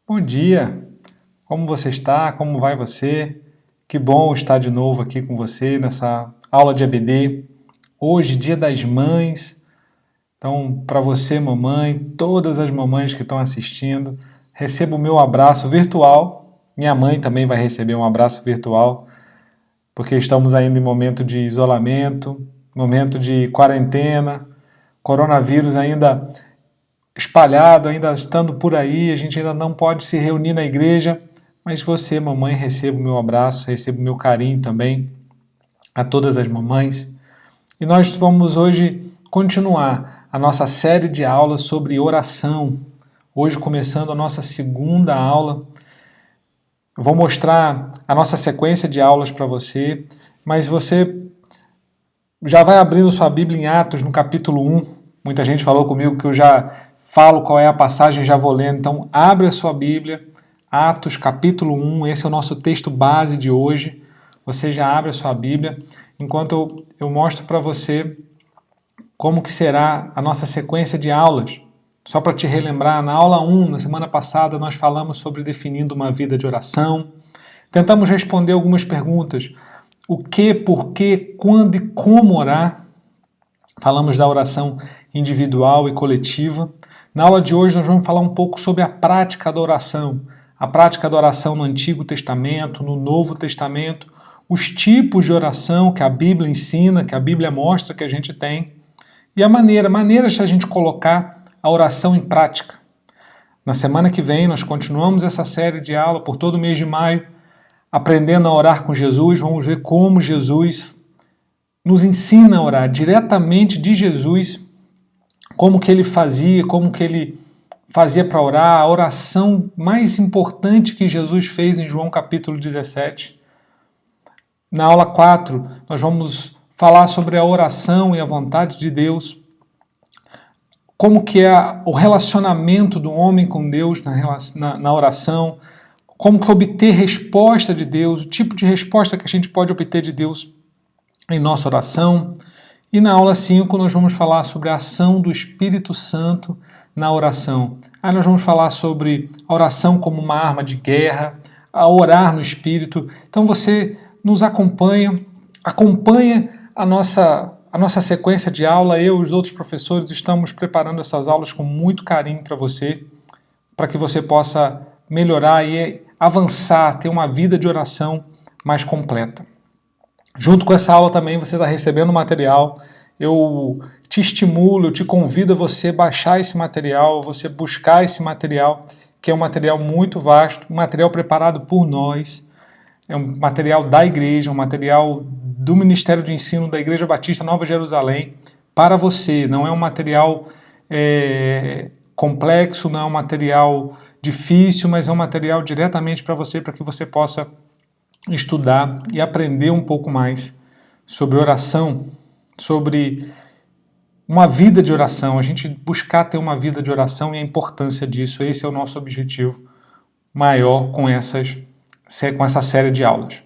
Bom dia! Como você está? Como vai você? Que bom estar de novo aqui com você nessa aula de EBD. Hoje, Dia das Mães. Então, para você, mamãe, todas as mamães que estão assistindo, receba o meu abraço virtual. Minha mãe também vai receber um abraço virtual, porque estamos ainda em momento de isolamento, momento de quarentena, coronavírus ainda espalhado, ainda estando por aí, a gente ainda não pode se reunir na igreja, mas você, mamãe, receba o meu abraço, receba o meu carinho também, a todas as mamães. E nós vamos hoje continuar a nossa série de aulas sobre oração. Hoje começando a nossa segunda aula. Eu vou mostrar a nossa sequência de aulas para você, mas você já vai abrindo sua Bíblia em Atos, no capítulo 1. Muita gente falou comigo que eu já falo qual é a passagem, já vou lendo. Então, abre a sua Bíblia, Atos, capítulo 1, esse é o nosso texto base de hoje. Você já abre a sua Bíblia, enquanto eu mostro para você como que será a nossa sequência de aulas. Só para te relembrar, na aula 1, na semana passada, nós falamos sobre definindo uma vida de oração. Tentamos responder algumas perguntas. O que, por que, quando e como orar. Falamos da oração individual e coletiva. Na aula de hoje nós vamos falar um pouco sobre a prática da oração. A prática da oração no Antigo Testamento, no Novo Testamento, os tipos de oração que a Bíblia ensina, que a Bíblia mostra que a gente tem, e maneiras de a gente colocar a oração em prática. Na semana que vem nós continuamos essa série de aula por todo o mês de maio, aprendendo a orar com Jesus. Vamos ver como Jesus nos ensina a orar diretamente de Jesus, como que ele fazia para orar, a oração mais importante que Jesus fez em João capítulo 17. Na aula 4, nós vamos falar sobre a oração e a vontade de Deus, como que é o relacionamento do homem com Deus na oração, como que obter resposta de Deus, o tipo de resposta que a gente pode obter de Deus em nossa oração. E na aula 5 nós vamos falar sobre a ação do Espírito Santo na oração. Aí nós vamos falar sobre a oração como uma arma de guerra, a orar no Espírito. Então você nos acompanha a nossa sequência de aula. Eu e os outros professores estamos preparando essas aulas com muito carinho para você, para que você possa melhorar e avançar, ter uma vida de oração mais completa. Junto com essa aula também você está recebendo material. Eu te estimulo, eu te convido a você baixar esse material, você buscar esse material, que é um material muito vasto, um material preparado por nós, é um material da igreja, um material do Ministério de Ensino da Igreja Batista Nova Jerusalém, para você. Não é um material complexo, não é um material difícil, mas é um material diretamente para você, para que você possa estudar e aprender um pouco mais sobre oração, sobre uma vida de oração, a gente buscar ter uma vida de oração e a importância disso. Esse é o nosso objetivo maior com essa série de aulas.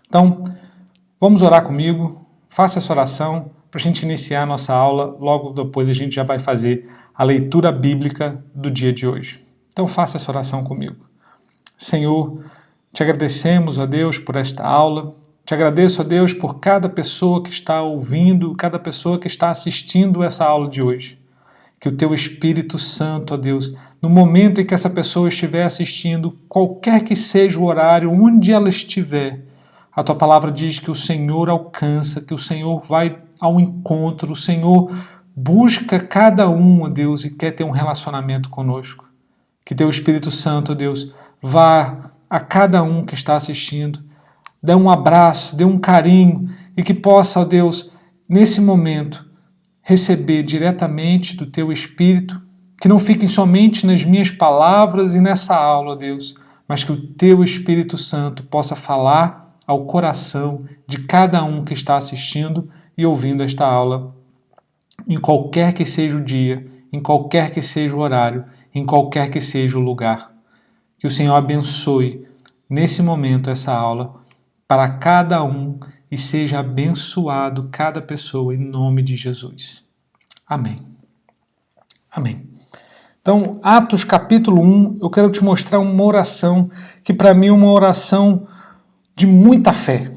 Então, vamos orar comigo, faça essa oração para a gente iniciar a nossa aula. Logo depois a gente já vai fazer a leitura bíblica do dia de hoje. Então faça essa oração comigo. Senhor, te agradecemos, ó Deus, por esta aula. Te agradeço, ó Deus, por cada pessoa que está ouvindo, cada pessoa que está assistindo essa aula de hoje. Que o Teu Espírito Santo, ó Deus, no momento em que essa pessoa estiver assistindo, qualquer que seja o horário, onde ela estiver, a Tua palavra diz que o Senhor alcança, que o Senhor vai ao encontro, o Senhor busca cada um, ó Deus, e quer ter um relacionamento conosco. Que Teu Espírito Santo, ó Deus, vá a cada um que está assistindo, dê um abraço, dê um carinho e que possa, ó Deus, nesse momento, receber diretamente do Teu Espírito, que não fiquem somente nas minhas palavras e nessa aula, ó Deus, mas que o Teu Espírito Santo possa falar ao coração de cada um que está assistindo e ouvindo esta aula, em qualquer que seja o dia, em qualquer que seja o horário, em qualquer que seja o lugar. Que o Senhor abençoe nesse momento essa aula para cada um e seja abençoado cada pessoa em nome de Jesus. Amém. Amém. Então, Atos capítulo 1, eu quero te mostrar uma oração que para mim é uma oração de muita fé.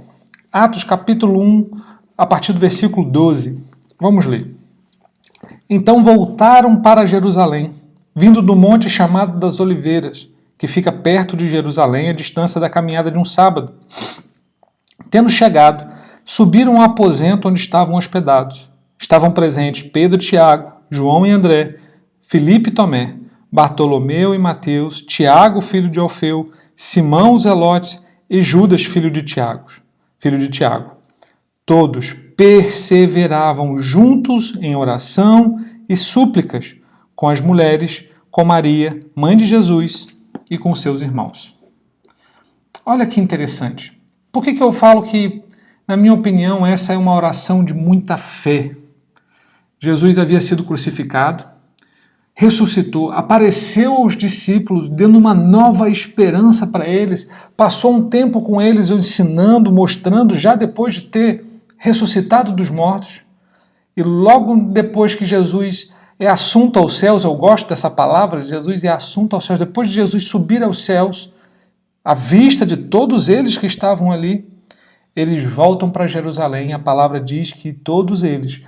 Atos capítulo 1, a partir do versículo 12. Vamos ler. Então voltaram para Jerusalém, vindo do monte chamado das Oliveiras, que fica perto de Jerusalém, a distância da caminhada de um sábado. Tendo chegado, subiram ao aposento onde estavam hospedados. Estavam presentes Pedro e Tiago, João e André, Filipe e Tomé, Bartolomeu e Mateus, Tiago, filho de Alfeu, Simão os Zelotes e Judas, filho de Tiago. Todos perseveravam juntos em oração e súplicas com as mulheres, com Maria, mãe de Jesus, e com seus irmãos. Olha que interessante. Por que eu falo que, na minha opinião, essa é uma oração de muita fé? Jesus havia sido crucificado, ressuscitou, apareceu aos discípulos, dando uma nova esperança para eles, passou um tempo com eles ensinando, mostrando, já depois de ter ressuscitado dos mortos, e logo depois que Jesus é assunto aos céus, eu gosto dessa palavra, Jesus é assunto aos céus, depois de Jesus subir aos céus, à vista de todos eles que estavam ali, eles voltam para Jerusalém, a palavra diz que todos eles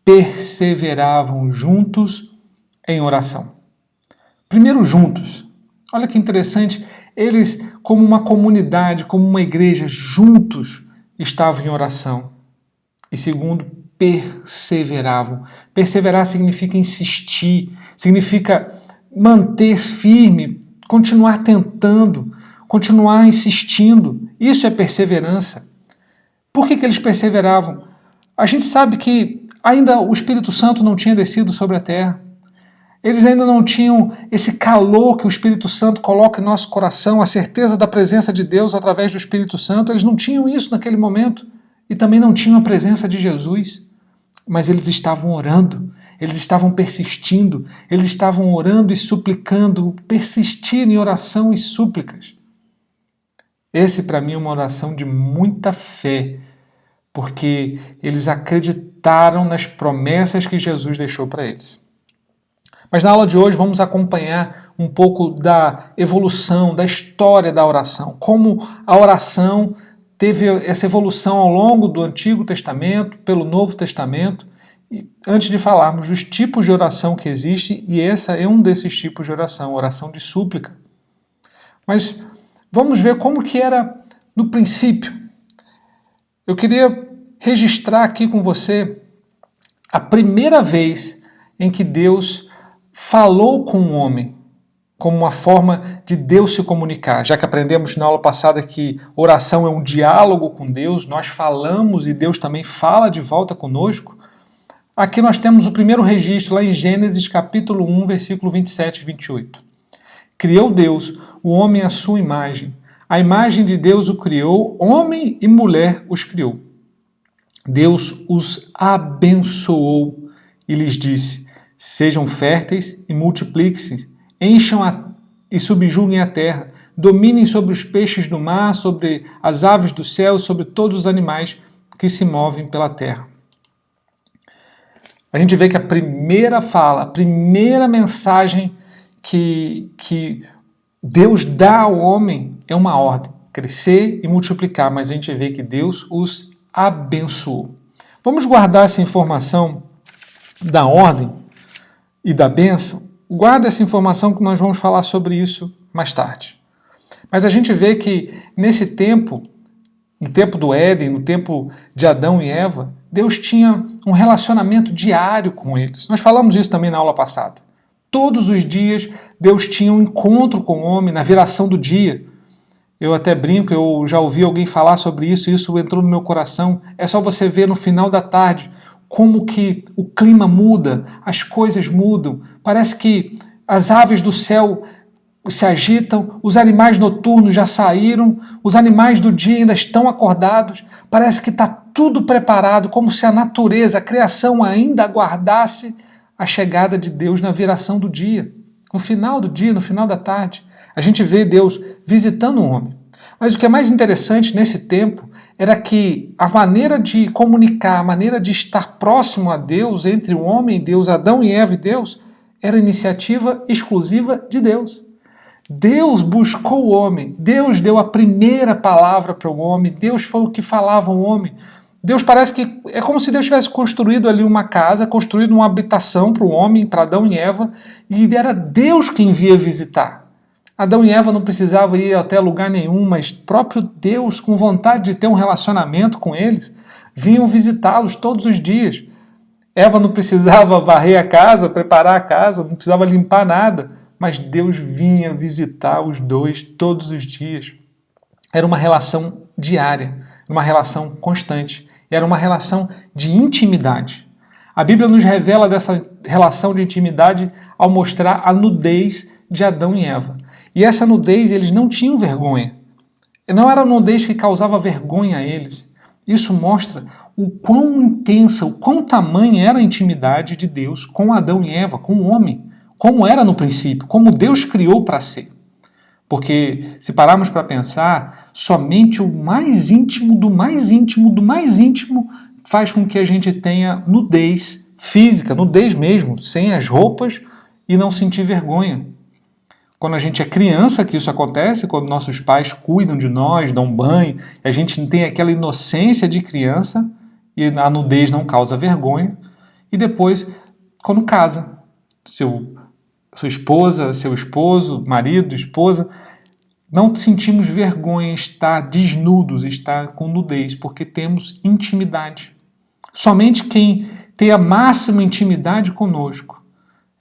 perseveravam juntos em oração. Primeiro, juntos. Olha que interessante, eles, como uma comunidade, como uma igreja, juntos estavam em oração. E segundo, perseveravam. Perseverar significa insistir, significa manter firme, continuar tentando, continuar insistindo. Isso é perseverança. Por que eles perseveravam? A gente sabe que ainda o Espírito Santo não tinha descido sobre a terra. Eles ainda não tinham esse calor que o Espírito Santo coloca em nosso coração, a certeza da presença de Deus através do Espírito Santo. Eles não tinham isso naquele momento. E também não tinham a presença de Jesus. Mas eles estavam orando, eles estavam persistindo, eles estavam orando e suplicando, persistir em oração e súplicas. Esse, para mim, é uma oração de muita fé, porque eles acreditaram nas promessas que Jesus deixou para eles. Mas na aula de hoje vamos acompanhar um pouco da evolução, da história da oração, como a oração teve essa evolução ao longo do Antigo Testamento, pelo Novo Testamento, e antes de falarmos dos tipos de oração que existem, e essa é um desses tipos de oração de súplica. Mas vamos ver como que era no princípio. Eu queria registrar aqui com você a primeira vez em que Deus falou com o homem, como uma forma de Deus se comunicar. Já que aprendemos na aula passada que oração é um diálogo com Deus, nós falamos e Deus também fala de volta conosco. Aqui nós temos o primeiro registro lá em Gênesis capítulo 1, versículo 27 e 28. Criou Deus o homem à sua imagem. A imagem de Deus o criou, homem e mulher os criou. Deus os abençoou e lhes disse: sejam férteis e multipliquem-se, encham e subjuguem a terra, dominem sobre os peixes do mar, sobre as aves do céu, sobre todos os animais que se movem pela terra. A gente vê que a primeira fala, a primeira mensagem que Deus dá ao homem é uma ordem, crescer e multiplicar, mas a gente vê que Deus os abençoou. Vamos guardar essa informação da ordem e da bênção. Guarda essa informação que nós vamos falar sobre isso mais tarde. Mas a gente vê que nesse tempo, no tempo do Éden, no tempo de Adão e Eva, Deus tinha um relacionamento diário com eles. Nós falamos isso também na aula passada. Todos os dias Deus tinha um encontro com o homem na viração do dia. Eu até brinco, eu já ouvi alguém falar sobre isso, e isso entrou no meu coração. É só você ver no final da tarde como que o clima muda, as coisas mudam. Parece que as aves do céu se agitam, os animais noturnos já saíram, os animais do dia ainda estão acordados. Parece que está tudo preparado, como se a natureza, a criação ainda aguardasse a chegada de Deus na viração do dia. No final do dia, no final da tarde, a gente vê Deus visitando o homem. Mas o que é mais interessante nesse tempo era que a maneira de comunicar, a maneira de estar próximo a Deus, entre o homem e Deus, Adão e Eva e Deus, era iniciativa exclusiva de Deus. Deus buscou o homem, Deus deu a primeira palavra para o homem, Deus foi o que falava ao homem. Deus parece que é como se Deus tivesse construído ali uma casa, construído uma habitação para o homem, para Adão e Eva, e era Deus quem via visitar. Adão e Eva não precisavam ir até lugar nenhum, mas próprio Deus, com vontade de ter um relacionamento com eles, vinham visitá-los todos os dias. Eva não precisava varrer a casa, preparar a casa, não precisava limpar nada, mas Deus vinha visitar os dois todos os dias. Era uma relação diária, uma relação constante, era uma relação de intimidade. A Bíblia nos revela dessa relação de intimidade ao mostrar a nudez de Adão e Eva. E essa nudez, eles não tinham vergonha. Não era a nudez que causava vergonha a eles. Isso mostra o quão intensa, o quão tamanha era a intimidade de Deus com Adão e Eva, com o homem, como era no princípio, como Deus criou para ser. Porque, se pararmos para pensar, somente o mais íntimo do mais íntimo do mais íntimo faz com que a gente tenha nudez física, nudez mesmo, sem as roupas e não sentir vergonha. Quando a gente é criança que isso acontece, quando nossos pais cuidam de nós, dão banho, a gente tem aquela inocência de criança e a nudez não causa vergonha. E depois, quando casa, sua esposa, seu esposo, marido, esposa, não sentimos vergonha em estar desnudos, estar com nudez, porque temos intimidade. Somente quem tem a máxima intimidade conosco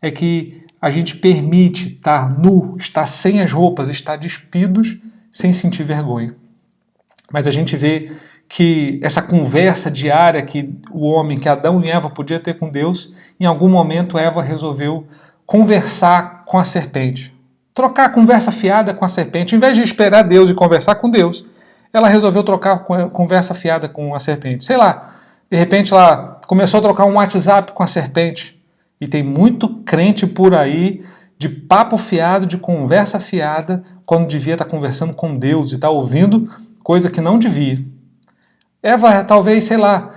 é que a gente permite estar nu, estar sem as roupas, estar despidos, sem sentir vergonha. Mas a gente vê que essa conversa diária que o homem, que Adão e Eva podia ter com Deus, em algum momento Eva resolveu conversar com a serpente. Trocar a conversa fiada com a serpente. Em vez de esperar Deus e conversar com Deus, ela resolveu trocar a conversa fiada com a serpente. Sei lá, de repente ela começou a trocar um WhatsApp com a serpente. E tem muito crente por aí de papo fiado, de conversa fiada, quando devia estar conversando com Deus e estar ouvindo coisa que não devia. Eva talvez, sei lá,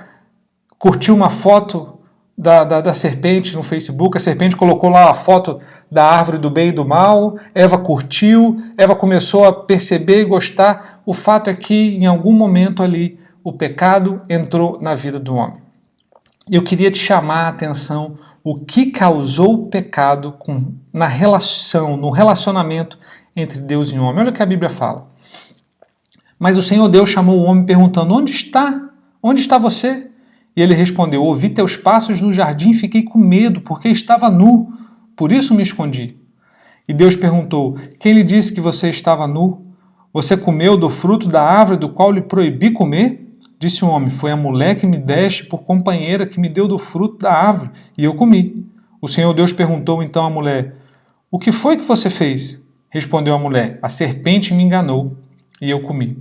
curtiu uma foto da serpente no Facebook, a serpente colocou lá a foto da árvore do bem e do mal, Eva curtiu, Eva começou a perceber e gostar. O fato é que, em algum momento ali, o pecado entrou na vida do homem. Eu queria te chamar a atenção o que causou o pecado na relação, no relacionamento entre Deus e o homem. Olha o que a Bíblia fala. Mas o Senhor Deus chamou o homem perguntando, onde está? Onde está você? E ele respondeu, ouvi teus passos no jardim e fiquei com medo, porque estava nu, por isso me escondi. E Deus perguntou, quem lhe disse que você estava nu? Você comeu do fruto da árvore do qual lhe proibi comer? Disse o homem, foi a mulher que me deste por companheira que me deu do fruto da árvore, e eu comi. O Senhor Deus perguntou então à mulher, o que foi que você fez? Respondeu a mulher, a serpente me enganou, e eu comi.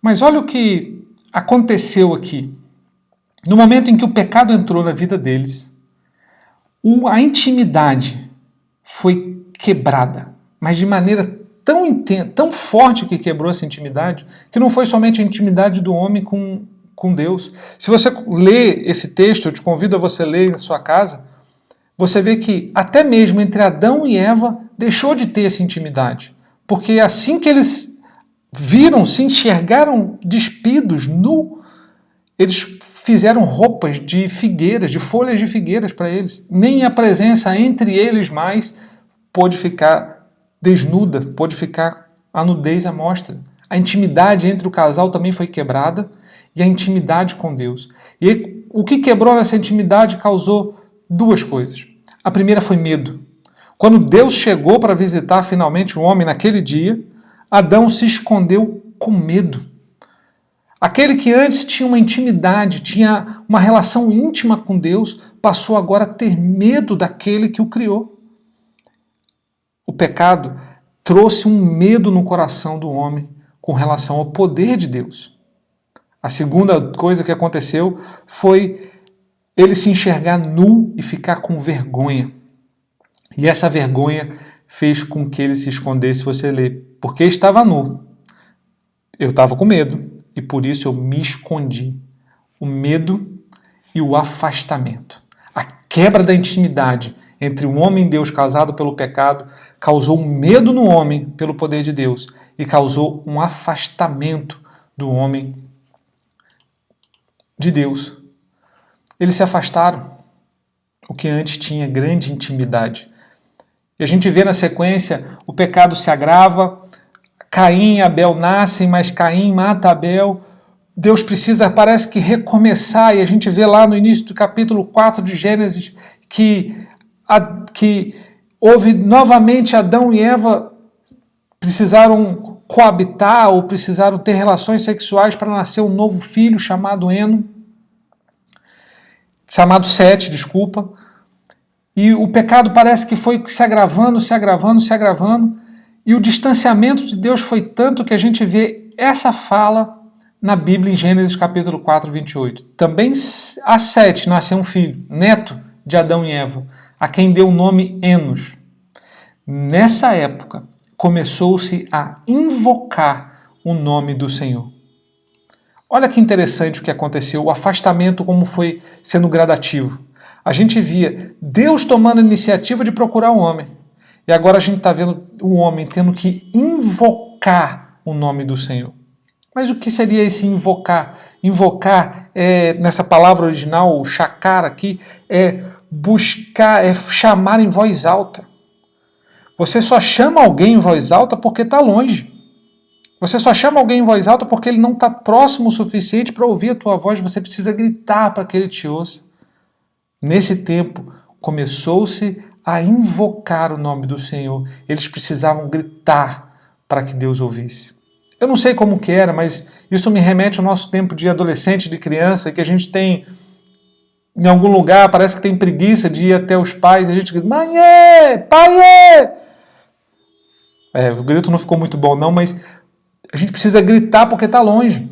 Mas olha o que aconteceu aqui. No momento em que o pecado entrou na vida deles, a intimidade foi quebrada, mas de maneira tão intensa, tão forte que quebrou essa intimidade, que não foi somente a intimidade do homem com Deus. Se você lê esse texto, eu te convido a você ler na sua casa, você vê que até mesmo entre Adão e Eva deixou de ter essa intimidade. Porque assim que eles viram, se enxergaram despidos, nu, eles fizeram roupas de figueiras, de folhas de figueiras para eles. Nem a presença entre eles mais pôde ficar desnuda, pôde ficar a nudez à mostra. A intimidade entre o casal também foi quebrada e a intimidade com Deus. E o que quebrou nessa intimidade causou duas coisas. A primeira foi medo. Quando Deus chegou para visitar finalmente o homem naquele dia, Adão se escondeu com medo. Aquele que antes tinha uma intimidade, tinha uma relação íntima com Deus, passou agora a ter medo daquele que o criou. O pecado trouxe um medo no coração do homem com relação ao poder de Deus. A segunda coisa que aconteceu foi ele se enxergar nu e ficar com vergonha. E essa vergonha fez com que ele se escondesse, você lê, porque estava nu. Eu estava com medo. E por isso eu me escondi. O medo e o afastamento. A quebra da intimidade entre o homem e Deus causado pelo pecado, causou um medo no homem pelo poder de Deus e causou um afastamento do homem de Deus. Eles se afastaram, o que antes tinha grande intimidade. E a gente vê na sequência, o pecado se agrava, Caim e Abel nascem, mas Caim mata Abel. Deus precisa, parece que, recomeçar, e a gente vê lá no início do capítulo 4 de Gênesis que houve novamente Adão e Eva precisaram coabitar ou precisaram ter relações sexuais para nascer um novo filho chamado Sete, desculpa. E o pecado parece que foi se agravando, e o distanciamento de Deus foi tanto que a gente vê essa fala na Bíblia em Gênesis capítulo 4, 28. Também a Sete nasceu um filho, neto de Adão e Eva, a quem deu o nome Enos. Nessa época, começou-se a invocar o nome do Senhor. Olha que interessante o que aconteceu, o afastamento como foi sendo gradativo. A gente via Deus tomando a iniciativa de procurar o homem. E agora a gente está vendo o homem tendo que invocar o nome do Senhor. Mas o que seria esse invocar? Invocar, nessa palavra original, o shakar aqui, é buscar, é chamar em voz alta. Você só chama alguém em voz alta porque está longe. Você só chama alguém em voz alta porque ele não está próximo o suficiente para ouvir a tua voz. Você precisa gritar para que ele te ouça. Nesse tempo, começou-se a invocar o nome do Senhor. Eles precisavam gritar para que Deus ouvisse. Eu não sei como que era, mas isso me remete ao nosso tempo de adolescente, de criança, que a gente tem, em algum lugar, parece que tem preguiça de ir até os pais, e a gente grita, mãe, pai! O grito não ficou muito bom não, mas a gente precisa gritar porque está longe.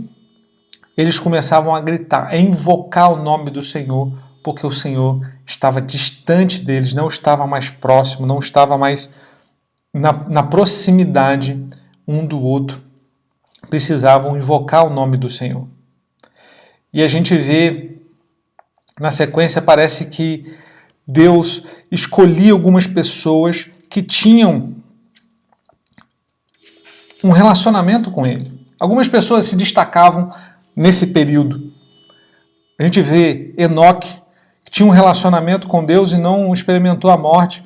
Eles começavam a gritar, a invocar o nome do Senhor, porque o Senhor estava distante deles, não estava mais próximo, não estava mais na proximidade um do outro. Precisavam invocar o nome do Senhor. E a gente vê, na sequência, parece que Deus escolhia algumas pessoas que tinham um relacionamento com Ele. Algumas pessoas se destacavam nesse período. A gente vê Enoque, que tinha um relacionamento com Deus e não experimentou a morte.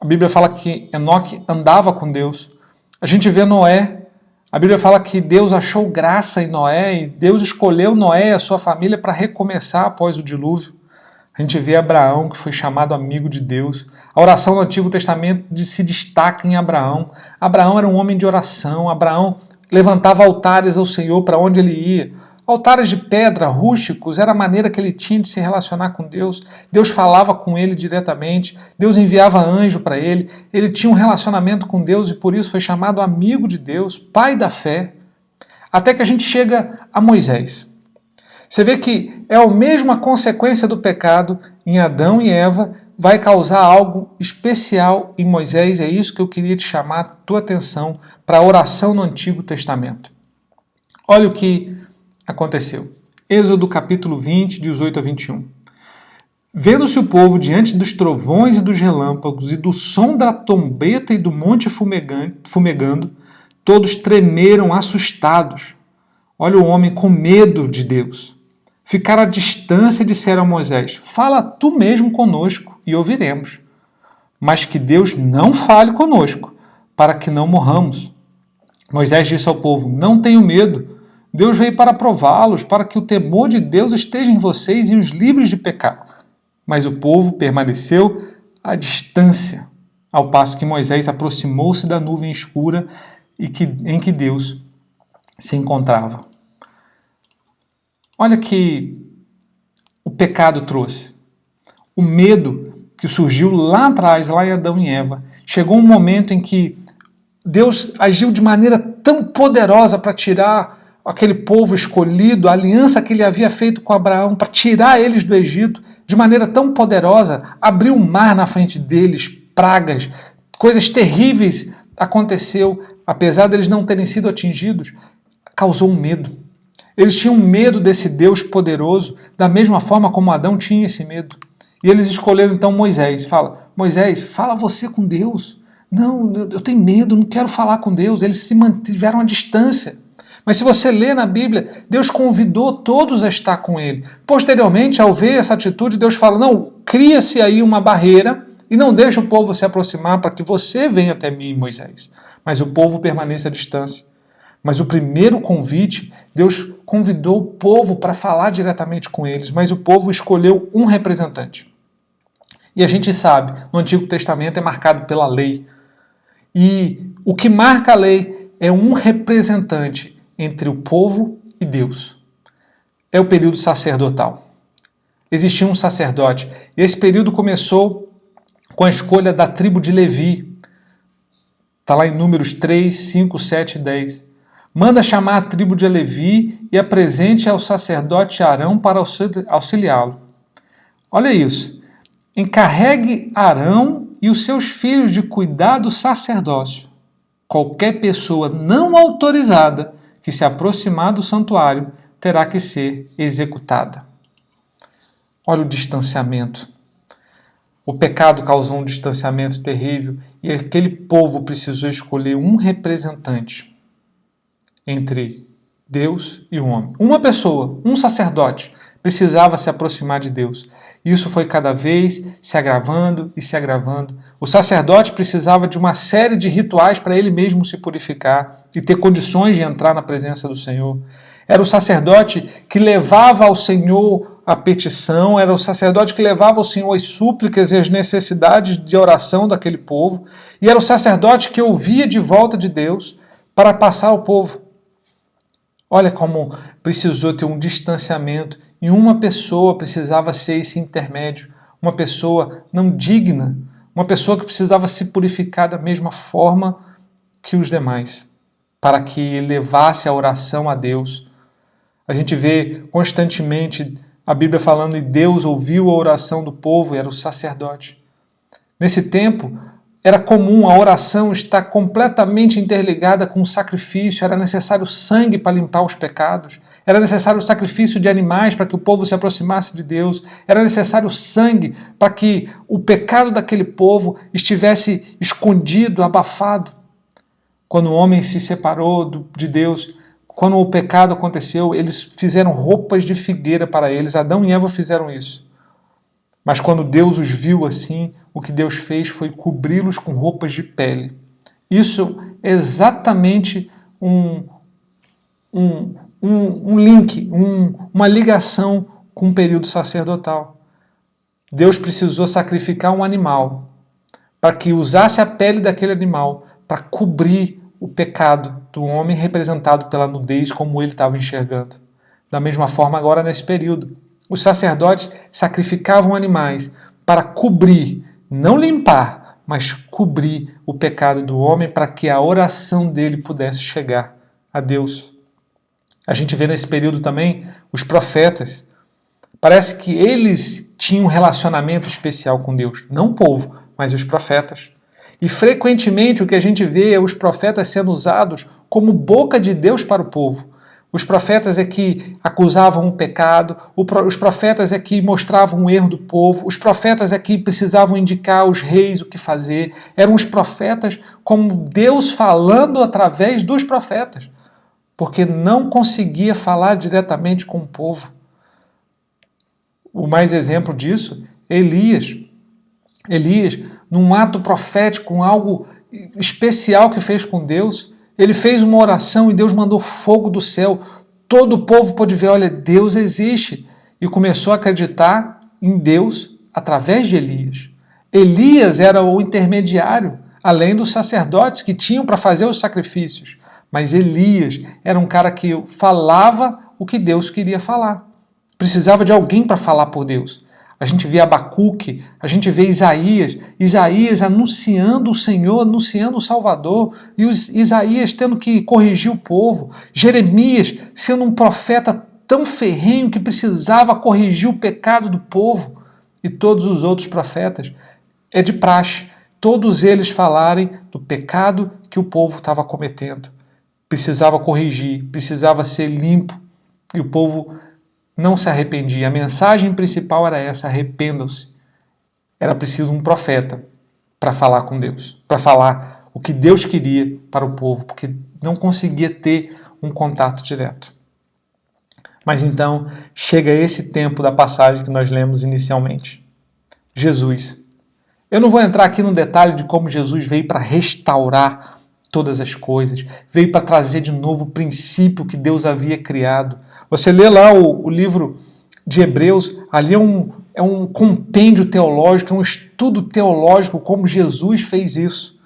A Bíblia fala que Enoque andava com Deus. A gente vê Noé. A Bíblia fala que Deus achou graça em Noé e Deus escolheu Noé e a sua família para recomeçar após o dilúvio. A gente vê Abraão, que foi chamado amigo de Deus. A oração do Antigo Testamento se destaca em Abraão. Abraão era um homem de oração. Abraão levantava altares ao Senhor para onde ele ia. Altares de pedra, rústicos, era a maneira que ele tinha de se relacionar com Deus. Deus falava com ele diretamente, Deus enviava anjo para ele, ele tinha um relacionamento com Deus e por isso foi chamado amigo de Deus, pai da fé. Até que a gente chega a Moisés. Você vê que é a mesma consequência do pecado em Adão e Eva, vai causar algo especial em Moisés. É isso que eu queria te chamar a tua atenção para a oração no Antigo Testamento. Olha o que aconteceu. Êxodo capítulo 20, 18 a 21. Vendo-se o povo diante dos trovões e dos relâmpagos e do som da trombeta e do monte fumegando, todos tremeram assustados. Olha o homem com medo de Deus. Ficaram à distância e disseram a Moisés, fala tu mesmo conosco e ouviremos. Mas que Deus não fale conosco, para que não morramos. Moisés disse ao povo, não tenham medo. Deus veio para prová-los, para que o temor de Deus esteja em vocês e os livres de pecar. Mas o povo permaneceu à distância, ao passo que Moisés aproximou-se da nuvem escura em que Deus se encontrava. Olha que o pecado trouxe. O medo que surgiu lá atrás, lá em Adão e Eva. Chegou um momento em que Deus agiu de maneira tão poderosa para tirar aquele povo escolhido, a aliança que ele havia feito com Abraão, para tirar eles do Egito, de maneira tão poderosa, abriu um mar na frente deles, pragas, coisas terríveis aconteceu, apesar deles não terem sido atingidos, causou um medo. Eles tinham medo desse Deus poderoso, da mesma forma como Adão tinha esse medo. E eles escolheram então Moisés. Fala, Moisés, fala você com Deus. Não, eu tenho medo, não quero falar com Deus. Eles se mantiveram à distância. Mas se você lê na Bíblia, Deus convidou todos a estar com ele. Posteriormente, ao ver essa atitude, Deus fala, não, cria-se aí uma barreira e não deixa o povo se aproximar para que você venha até mim, Moisés. Mas o povo permanece à distância. Mas o primeiro convite, Deus convidou o povo para falar diretamente com eles, mas o povo escolheu um representante. E a gente sabe, no Antigo Testamento é marcado pela lei. E o que marca a lei é um representante entre o povo e Deus. É o período sacerdotal. Existia um sacerdote. E esse período começou com a escolha da tribo de Levi. Está lá em Números 3, 5, 7 e 10. Manda chamar a tribo de Levi e apresente ao sacerdote Arão para auxiliá-lo. Olha isso. Encarregue Arão e os seus filhos de cuidar do sacerdócio. Qualquer pessoa não autorizada que se aproximar do santuário terá que ser executada. Olha o distanciamento. O pecado causou um distanciamento terrível e aquele povo precisou escolher um representante entre Deus e o homem. Uma pessoa, um sacerdote, precisava se aproximar de Deus. Isso foi cada vez se agravando e se agravando. O sacerdote precisava de uma série de rituais para ele mesmo se purificar e ter condições de entrar na presença do Senhor. Era o sacerdote que levava ao Senhor a petição, era o sacerdote que levava ao Senhor as súplicas e as necessidades de oração daquele povo, e era o sacerdote que ouvia de volta de Deus para passar ao povo. Olha como precisou ter um distanciamento e uma pessoa precisava ser esse intermédio, uma pessoa não digna, uma pessoa que precisava se purificar da mesma forma que os demais, para que levasse a oração a Deus. A gente vê constantemente a Bíblia falando e Deus ouviu a oração do povo, era o sacerdote. Nesse tempo, era comum a oração estar completamente interligada com o sacrifício, era necessário sangue para limpar os pecados, era necessário o sacrifício de animais para que o povo se aproximasse de Deus, era necessário sangue para que o pecado daquele povo estivesse escondido, abafado. Quando o homem se separou de Deus, quando o pecado aconteceu, eles fizeram roupas de figueira para eles, Adão e Eva fizeram isso. Mas quando Deus os viu assim, o que Deus fez foi cobri-los com roupas de pele. Isso é exatamente um link, uma ligação com o período sacerdotal. Deus precisou sacrificar um animal para que usasse a pele daquele animal para cobrir o pecado do homem representado pela nudez como ele estava enxergando. Da mesma forma agora nesse período. Os sacerdotes sacrificavam animais para cobrir, não limpar, mas cobrir o pecado do homem para que a oração dele pudesse chegar a Deus. A gente vê nesse período também os profetas. Parece que eles tinham um relacionamento especial com Deus. Não o povo, mas os profetas. E frequentemente o que a gente vê é os profetas sendo usados como boca de Deus para o povo. Os profetas é que acusavam um pecado, os profetas é que mostravam o erro do povo, os profetas é que precisavam indicar aos reis o que fazer. Eram os profetas como Deus falando através dos profetas, porque não conseguia falar diretamente com o povo. O mais exemplo disso é Elias. Elias, num ato profético, algo especial que fez com Deus, ele fez uma oração e Deus mandou fogo do céu. Todo o povo pôde ver, olha, Deus existe. E começou a acreditar em Deus através de Elias. Elias era o intermediário, além dos sacerdotes que tinham para fazer os sacrifícios. Mas Elias era um cara que falava o que Deus queria falar. Precisava de alguém para falar por Deus. A gente vê Abacuque, a gente vê Isaías anunciando o Senhor, anunciando o Salvador, e Isaías tendo que corrigir o povo, Jeremias sendo um profeta tão ferrenho que precisava corrigir o pecado do povo, e todos os outros profetas, é de praxe, todos eles falarem do pecado que o povo estava cometendo. Precisava corrigir, precisava ser limpo, e o povo não se arrependia. A mensagem principal era essa: arrependam-se. Era preciso um profeta para falar com Deus, para falar o que Deus queria para o povo, porque não conseguia ter um contato direto. Mas então chega esse tempo da passagem que nós lemos inicialmente. Jesus. Eu não vou entrar aqui no detalhe de como Jesus veio para restaurar todas as coisas, veio para trazer de novo o princípio que Deus havia criado. Você lê lá o livro de Hebreus, ali é um compêndio teológico, é um estudo teológico, como Jesus fez isso.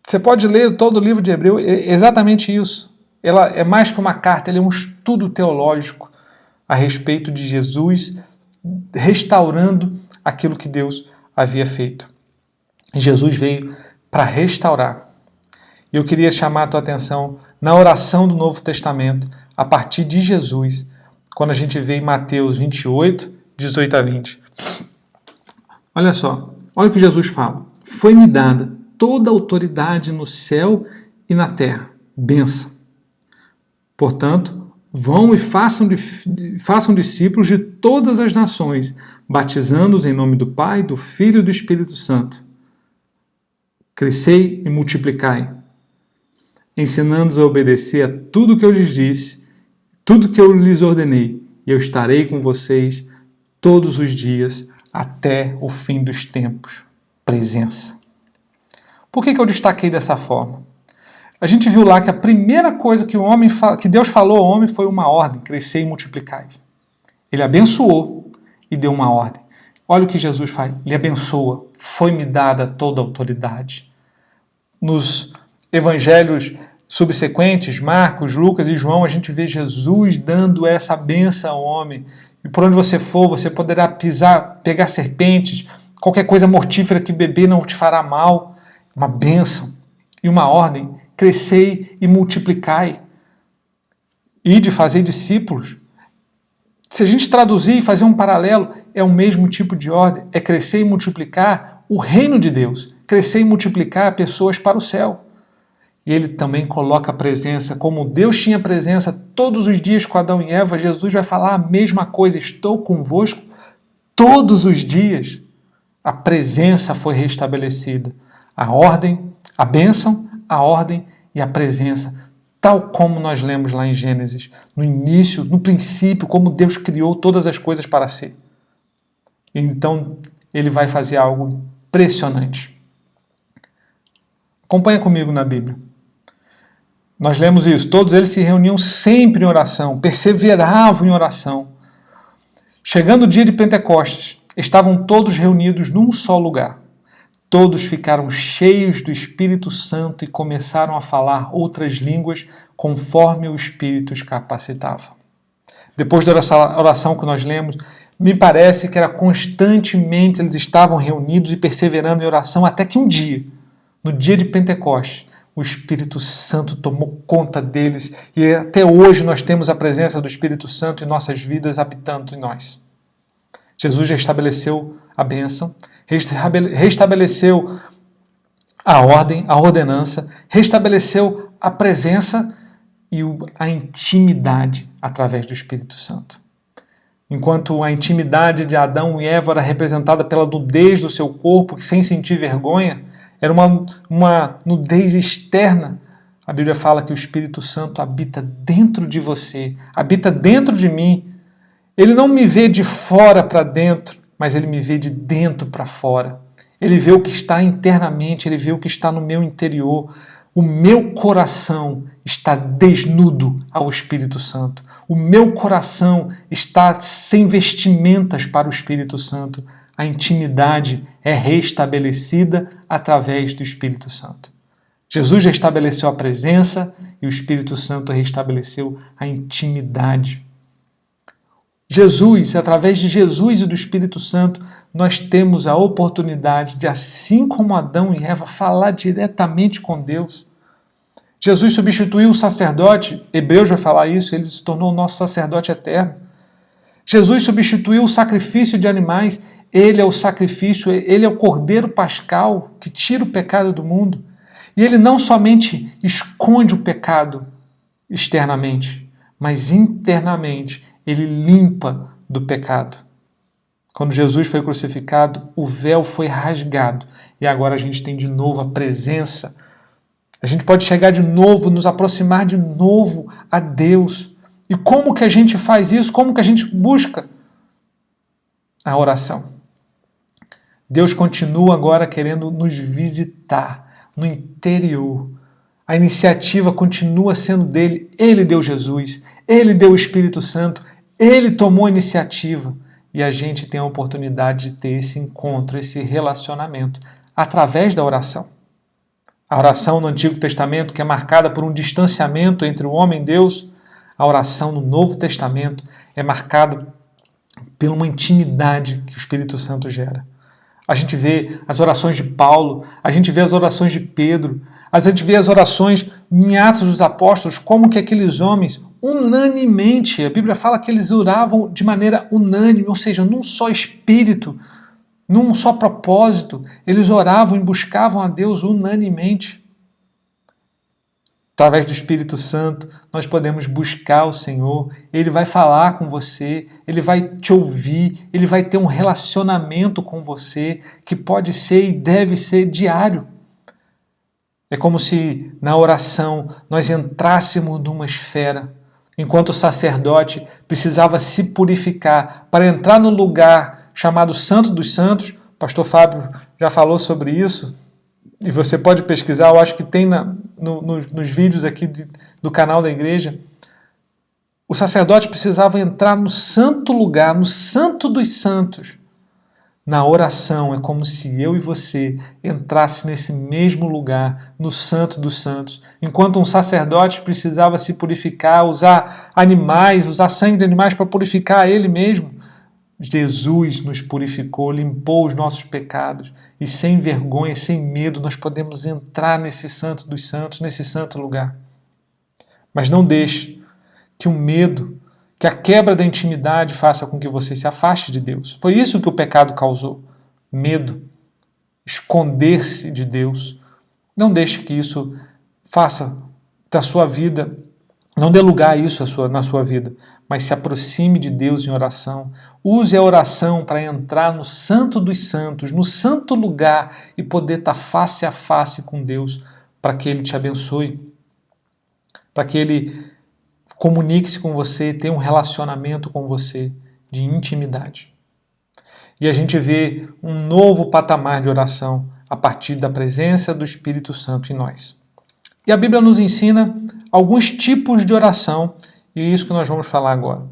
Você pode ler todo o livro de Hebreus, é exatamente isso. Ela é mais que uma carta, ele é um estudo teológico a respeito de Jesus restaurando aquilo que Deus havia feito. Jesus veio para restaurar. E eu queria chamar a tua atenção na oração do Novo Testamento, a partir de Jesus, quando a gente vê em Mateus 28, 18 a 20. Olha só, olha o que Jesus fala. Foi-me dada toda a autoridade no céu e na terra. Bênção. Portanto, vão e façam discípulos de todas as nações, batizando-os em nome do Pai, do Filho e do Espírito Santo. Crescei e multiplicai, ensinando-os a obedecer a tudo o que eu lhes disse, tudo que eu lhes ordenei, e eu estarei com vocês todos os dias até o fim dos tempos. Presença. Por que eu destaquei dessa forma? A gente viu lá que a primeira coisa que Deus falou ao homem foi uma ordem, crescer e multiplicar. Ele abençoou e deu uma ordem. Olha o que Jesus faz, ele abençoa, foi-me dada toda a autoridade. Nos evangelhos subsequentes, Marcos, Lucas e João, a gente vê Jesus dando essa bênção ao homem. E por onde você for, você poderá pisar, pegar serpentes, qualquer coisa mortífera que beber não te fará mal. Uma bênção e uma ordem, crescei e multiplicai. E de fazer discípulos. Se a gente traduzir e fazer um paralelo, é o mesmo tipo de ordem, é crescer e multiplicar o reino de Deus, crescer e multiplicar pessoas para o céu. E ele também coloca a presença, como Deus tinha presença todos os dias com Adão e Eva, Jesus vai falar a mesma coisa, estou convosco todos os dias. A presença foi restabelecida, a ordem, a bênção, a ordem e a presença, tal como nós lemos lá em Gênesis, no início, no princípio, como Deus criou todas as coisas para ser. Então, ele vai fazer algo impressionante. Acompanha comigo na Bíblia. Nós lemos isso, todos eles se reuniam sempre em oração, perseveravam em oração. Chegando o dia de Pentecostes, estavam todos reunidos num só lugar. Todos ficaram cheios do Espírito Santo e começaram a falar outras línguas conforme o Espírito os capacitava. Depois da oração que nós lemos, me parece que era constantemente eles estavam reunidos e perseverando em oração até que um dia, no dia de Pentecostes, o Espírito Santo tomou conta deles e até hoje nós temos a presença do Espírito Santo em nossas vidas habitando em nós. Jesus já estabeleceu a bênção, restabeleceu a ordem, a ordenança, restabeleceu a presença e a intimidade através do Espírito Santo. Enquanto a intimidade de Adão e Eva era representada pela nudez do seu corpo, sem sentir vergonha, era uma nudez externa. A Bíblia fala que o Espírito Santo habita dentro de você, habita dentro de mim. Ele não me vê de fora para dentro, mas ele me vê de dentro para fora. Ele vê o que está internamente, ele vê o que está no meu interior. O meu coração está desnudo ao Espírito Santo. O meu coração está sem vestimentas para o Espírito Santo. A intimidade é restabelecida através do Espírito Santo. Jesus restabeleceu a presença e o Espírito Santo restabeleceu a intimidade. Jesus, através de Jesus e do Espírito Santo, nós temos a oportunidade de, assim como Adão e Eva, falar diretamente com Deus. Jesus substituiu o sacerdote, Hebreus vai falar isso, ele se tornou o nosso sacerdote eterno. Jesus substituiu o sacrifício de animais, ele é o sacrifício, ele é o cordeiro pascal que tira o pecado do mundo. E ele não somente esconde o pecado externamente, mas internamente ele limpa do pecado. Quando Jesus foi crucificado, o véu foi rasgado e agora a gente tem de novo a presença. A gente pode chegar de novo, nos aproximar de novo a Deus. E como que a gente faz isso? Como que a gente busca? A oração. Deus continua agora querendo nos visitar no interior. A iniciativa continua sendo dele. Ele deu Jesus, ele deu o Espírito Santo, ele tomou a iniciativa. E a gente tem a oportunidade de ter esse encontro, esse relacionamento, através da oração. A oração no Antigo Testamento, que é marcada por um distanciamento entre o homem e Deus, a oração no Novo Testamento é marcada por uma intimidade que o Espírito Santo gera. A gente vê as orações de Paulo, a gente vê as orações de Pedro, a gente vê as orações em Atos dos Apóstolos, como que aqueles homens, unanimemente, a Bíblia fala que eles oravam de maneira unânime, ou seja, num só espírito, num só propósito, eles oravam e buscavam a Deus unanimemente. Através do Espírito Santo, nós podemos buscar o Senhor, Ele vai falar com você, Ele vai te ouvir, Ele vai ter um relacionamento com você que pode ser e deve ser diário. É como se na oração nós entrássemos numa esfera, enquanto o sacerdote precisava se purificar para entrar no lugar chamado Santo dos Santos. O pastor Fábio já falou sobre isso, e você pode pesquisar, eu acho que tem nos vídeos aqui do canal da igreja. O sacerdote precisava entrar no santo lugar, no Santo dos Santos. Na oração é como se eu e você entrasse nesse mesmo lugar, no Santo dos Santos. Enquanto um sacerdote precisava se purificar, usar animais, usar sangue de animais para purificar ele mesmo, Jesus nos purificou, limpou os nossos pecados e sem vergonha, sem medo, nós podemos entrar nesse Santo dos Santos, nesse santo lugar. Mas não deixe que o medo, que a quebra da intimidade faça com que você se afaste de Deus. Foi isso que o pecado causou. Medo, esconder-se de Deus. Não deixe que isso faça da sua vida, não dê lugar a isso na sua vida, mas se aproxime de Deus em oração. Use a oração para entrar no Santo dos Santos, no santo lugar e poder estar face a face com Deus, para que Ele te abençoe, para que Ele comunique-se com você, tenha um relacionamento com você de intimidade. E a gente vê um novo patamar de oração a partir da presença do Espírito Santo em nós. E a Bíblia nos ensina alguns tipos de oração, e é isso que nós vamos falar agora.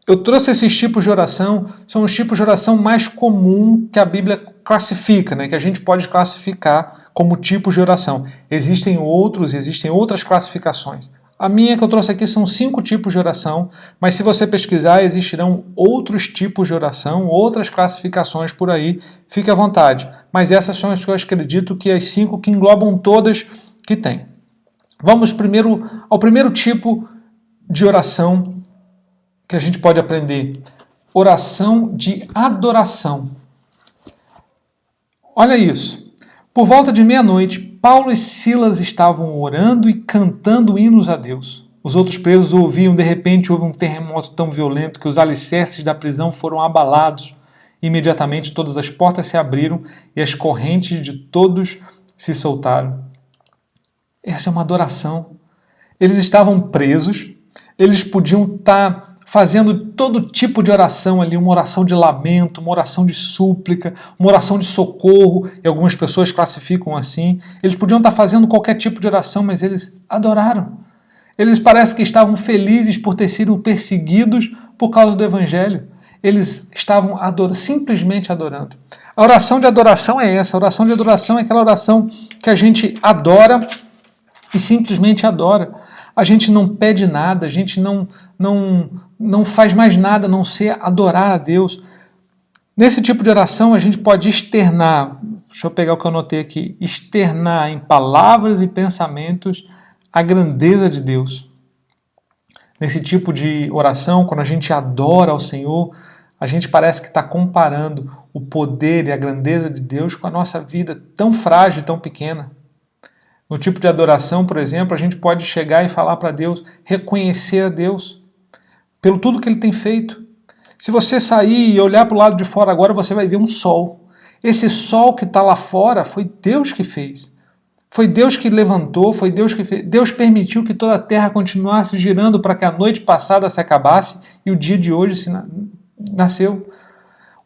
Eu trouxe esses tipos de oração, são os tipos de oração mais comuns que a Bíblia classifica, né, que a gente pode classificar como tipos de oração. Existem outras classificações. A minha que eu trouxe aqui são 5 tipos de oração, mas se você pesquisar, existirão outros tipos de oração, outras classificações por aí, fique à vontade. Mas essas são as que eu acredito que as 5 que englobam todas que tem. Vamos primeiro ao primeiro tipo de oração que a gente pode aprender. Oração de adoração. Olha isso. Por volta de meia-noite, Paulo e Silas estavam orando e cantando hinos a Deus. Os outros presos ouviam, de repente houve um terremoto tão violento que os alicerces da prisão foram abalados. Imediatamente todas as portas se abriram e as correntes de todos se soltaram. Essa é uma adoração. Eles estavam presos, eles podiam estar fazendo todo tipo de oração ali, uma oração de lamento, uma oração de súplica, uma oração de socorro, e algumas pessoas classificam assim. Eles podiam estar fazendo qualquer tipo de oração, mas eles adoraram. Eles parecem que estavam felizes por ter sido perseguidos por causa do Evangelho. Eles estavam simplesmente adorando. A oração de adoração é essa. A oração de adoração é aquela oração que a gente adora e simplesmente adora. A gente não pede nada, a gente não faz mais nada a não ser adorar a Deus. Nesse tipo de oração a gente pode externar, deixa eu pegar o que eu anotei aqui, externar em palavras e pensamentos a grandeza de Deus. Nesse tipo de oração, quando a gente adora ao Senhor, a gente parece que está comparando o poder e a grandeza de Deus com a nossa vida tão frágil e tão pequena. No tipo de adoração, por exemplo, a gente pode chegar e falar para Deus, reconhecer a Deus pelo tudo que Ele tem feito. Se você sair e olhar para o lado de fora agora, você vai ver um sol. Esse sol que está lá fora foi Deus que fez. Foi Deus que levantou, foi Deus que fez. Deus permitiu que toda a terra continuasse girando para que a noite passada se acabasse e o dia de hoje nasceu.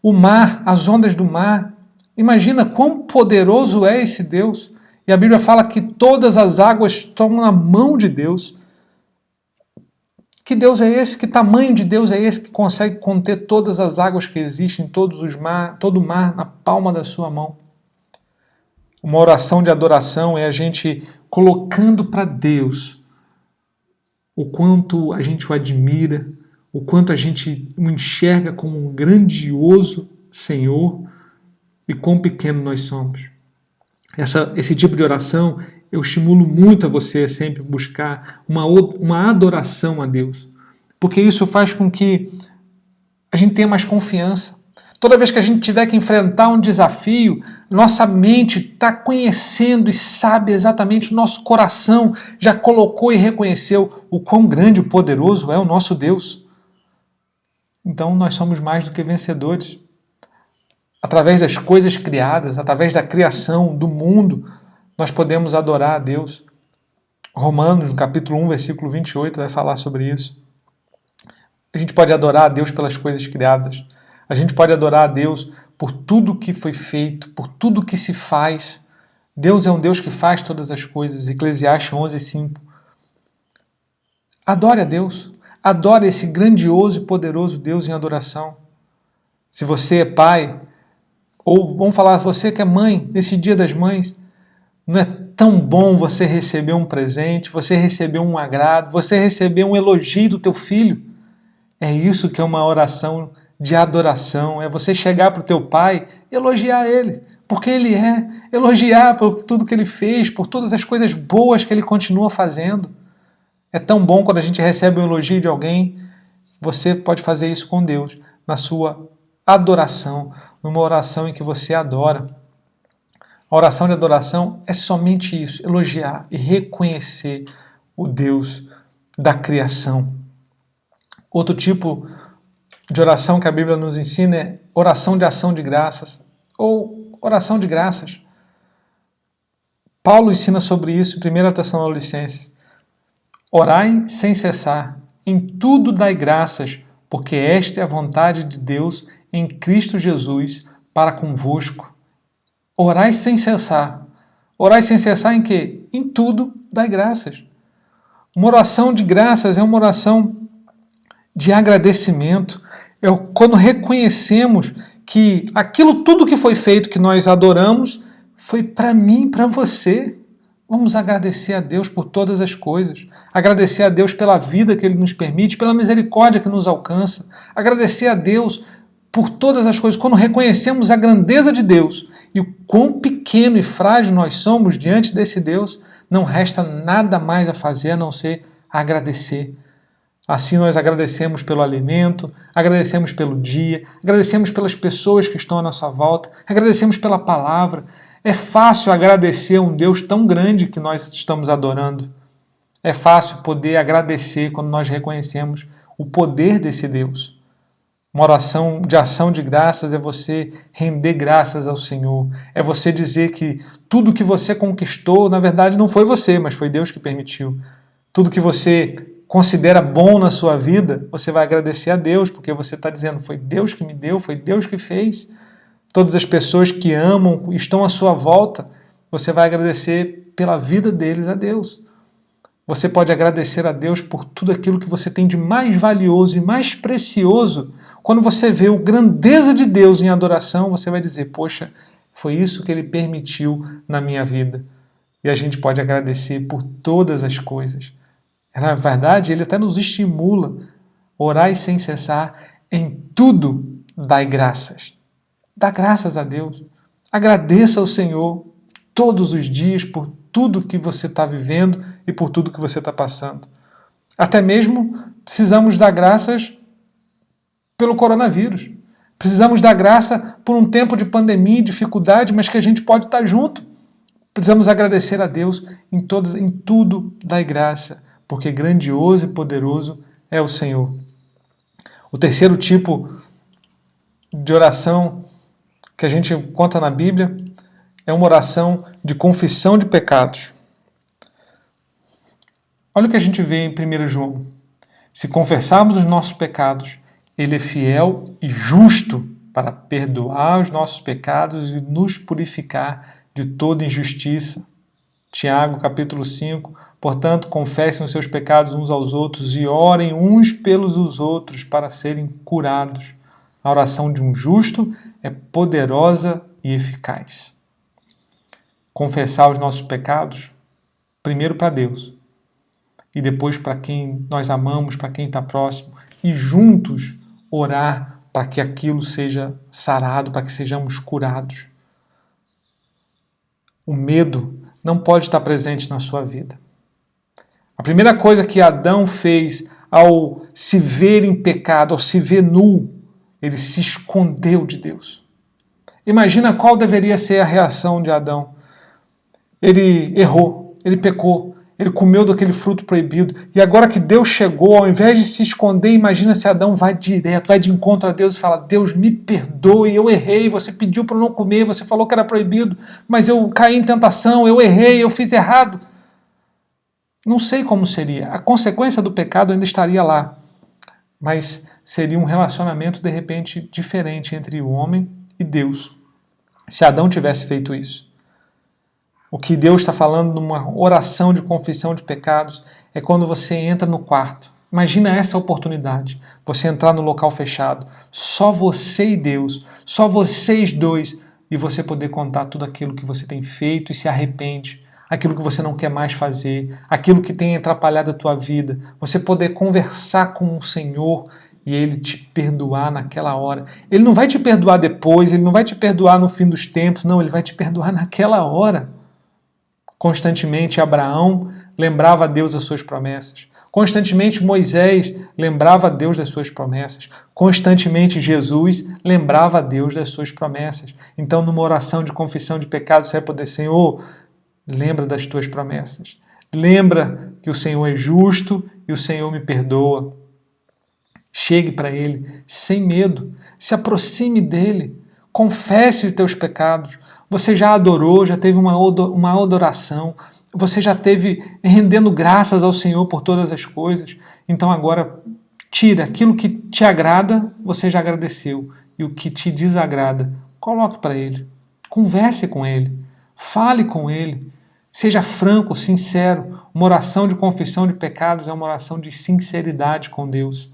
O mar, as ondas do mar. Imagina quão poderoso é esse Deus. E a Bíblia fala que todas as águas estão na mão de Deus. Que Deus é esse? Que tamanho de Deus é esse que consegue conter todas as águas que existem, todo o mar na palma da sua mão? Uma oração de adoração é a gente colocando para Deus o quanto a gente o admira, o quanto a gente o enxerga como um grandioso Senhor e quão pequeno nós somos. Esse tipo de oração, eu estimulo muito a você sempre buscar uma adoração a Deus, porque isso faz com que a gente tenha mais confiança. Toda vez que a gente tiver que enfrentar um desafio, nossa mente está conhecendo e sabe exatamente, o nosso coração já colocou e reconheceu o quão grande e poderoso é o nosso Deus. Então nós somos mais do que vencedores. Através das coisas criadas, através da criação do mundo, nós podemos adorar a Deus. Romanos, no capítulo 1, versículo 28, vai falar sobre isso. A gente pode adorar a Deus pelas coisas criadas. A gente pode adorar a Deus por tudo que foi feito, por tudo que se faz. Deus é um Deus que faz todas as coisas. Eclesiastes 11:5. Adore a Deus. Adore esse grandioso e poderoso Deus em adoração. Se você é pai, ou vamos falar, você que é mãe, nesse Dia das Mães, não é tão bom você receber um presente, você receber um agrado, você receber um elogio do teu filho? É isso que é uma oração de adoração, é você chegar para o teu pai e elogiar ele, porque ele é, elogiar por tudo que ele fez, por todas as coisas boas que ele continua fazendo. É tão bom quando a gente recebe um elogio de alguém. Você pode fazer isso com Deus, na sua adoração, numa oração em que você adora. A oração de adoração é somente isso, elogiar e reconhecer o Deus da criação. Outro tipo de oração que a Bíblia nos ensina é oração de ação de graças, ou oração de graças. Paulo ensina sobre isso em 1 Tessalonicenses. Orai sem cessar, em tudo dai graças, porque esta é a vontade de Deus em Cristo Jesus para convosco. Orai sem cessar. Orai sem cessar em quê? Em tudo dai graças. Uma oração de graças é uma oração de agradecimento. É quando reconhecemos que aquilo tudo que foi feito, que nós adoramos, foi para mim, para você. Vamos agradecer a Deus por todas as coisas. Agradecer a Deus pela vida que Ele nos permite, pela misericórdia que nos alcança. Agradecer a Deus por todas as coisas. Quando reconhecemos a grandeza de Deus e o quão pequeno e frágil nós somos diante desse Deus, não resta nada mais a fazer a não ser agradecer. Assim nós agradecemos pelo alimento, agradecemos pelo dia, agradecemos pelas pessoas que estão à nossa volta, agradecemos pela palavra. É fácil agradecer a um Deus tão grande que nós estamos adorando. É fácil poder agradecer quando nós reconhecemos o poder desse Deus. Uma oração de ação de graças é você render graças ao Senhor. É você dizer que tudo que você conquistou, na verdade, não foi você, mas foi Deus que permitiu. Tudo que você considera bom na sua vida, você vai agradecer a Deus, porque você está dizendo, foi Deus que me deu, foi Deus que fez. Todas as pessoas que amam, estão à sua volta, você vai agradecer pela vida deles a Deus. Você pode agradecer a Deus por tudo aquilo que você tem de mais valioso e mais precioso. Quando você vê a grandeza de Deus em adoração, você vai dizer, poxa, foi isso que Ele permitiu na minha vida. E a gente pode agradecer por todas as coisas. Na verdade, Ele até nos estimula. Orai sem cessar, em tudo dai graças. Dá graças a Deus. Agradeça ao Senhor todos os dias por tudo que você está vivendo e por tudo que você está passando. Até mesmo precisamos dar graças pelo coronavírus. Precisamos dar graça por um tempo de pandemia e dificuldade, mas que a gente pode estar junto. Precisamos agradecer a Deus em tudo dai graça, porque grandioso e poderoso é o Senhor. O terceiro tipo de oração que a gente conta na Bíblia é uma oração de confissão de pecados. Olha o que a gente vê em 1 João. Se confessarmos os nossos pecados, Ele é fiel e justo para perdoar os nossos pecados e nos purificar de toda injustiça. Tiago, capítulo 5. Portanto, confessem os seus pecados uns aos outros e orem uns pelos outros para serem curados. A oração de um justo é poderosa e eficaz. Confessar os nossos pecados, primeiro para Deus, e depois para quem nós amamos, para quem está próximo, e juntos orar para que aquilo seja sarado, para que sejamos curados. O medo não pode estar presente na sua vida. A primeira coisa que Adão fez ao se ver em pecado, ao se ver nu, ele se escondeu de Deus. Imagina qual deveria ser a reação de Adão. Ele errou, ele pecou, ele comeu daquele fruto proibido. E agora que Deus chegou, ao invés de se esconder, imagina se Adão vai direto, vai de encontro a Deus e fala: Deus, me perdoe, eu errei, você pediu para eu não comer, você falou que era proibido, mas eu caí em tentação, eu errei, eu fiz errado. Não sei como seria. A consequência do pecado ainda estaria lá. Mas seria um relacionamento, de repente, diferente entre o homem e Deus, se Adão tivesse feito isso. O que Deus está falando numa oração de confissão de pecados é quando você entra no quarto. Imagina essa oportunidade, você entrar no local fechado, só você e Deus, só vocês dois, e você poder contar tudo aquilo que você tem feito e se arrepende, aquilo que você não quer mais fazer, aquilo que tem atrapalhado a tua vida, você poder conversar com o Senhor e Ele te perdoar naquela hora. Ele não vai te perdoar depois, Ele não vai te perdoar no fim dos tempos, não, Ele vai te perdoar naquela hora. Constantemente Abraão lembrava a Deus das suas promessas. Constantemente Moisés lembrava a Deus das suas promessas. Constantemente Jesus lembrava a Deus das suas promessas. Então, numa oração de confissão de pecados, você vai poder: Senhor, lembra das tuas promessas. Lembra que o Senhor é justo e o Senhor me perdoa. Chegue para Ele sem medo. Se aproxime dEle. Confesse os teus pecados. Você já adorou, já teve uma adoração, você já teve rendendo graças ao Senhor por todas as coisas. Então agora tira aquilo que te agrada, você já agradeceu, e o que te desagrada, coloque para Ele. Converse com Ele, fale com Ele, seja franco, sincero. Uma oração de confissão de pecados é uma oração de sinceridade com Deus.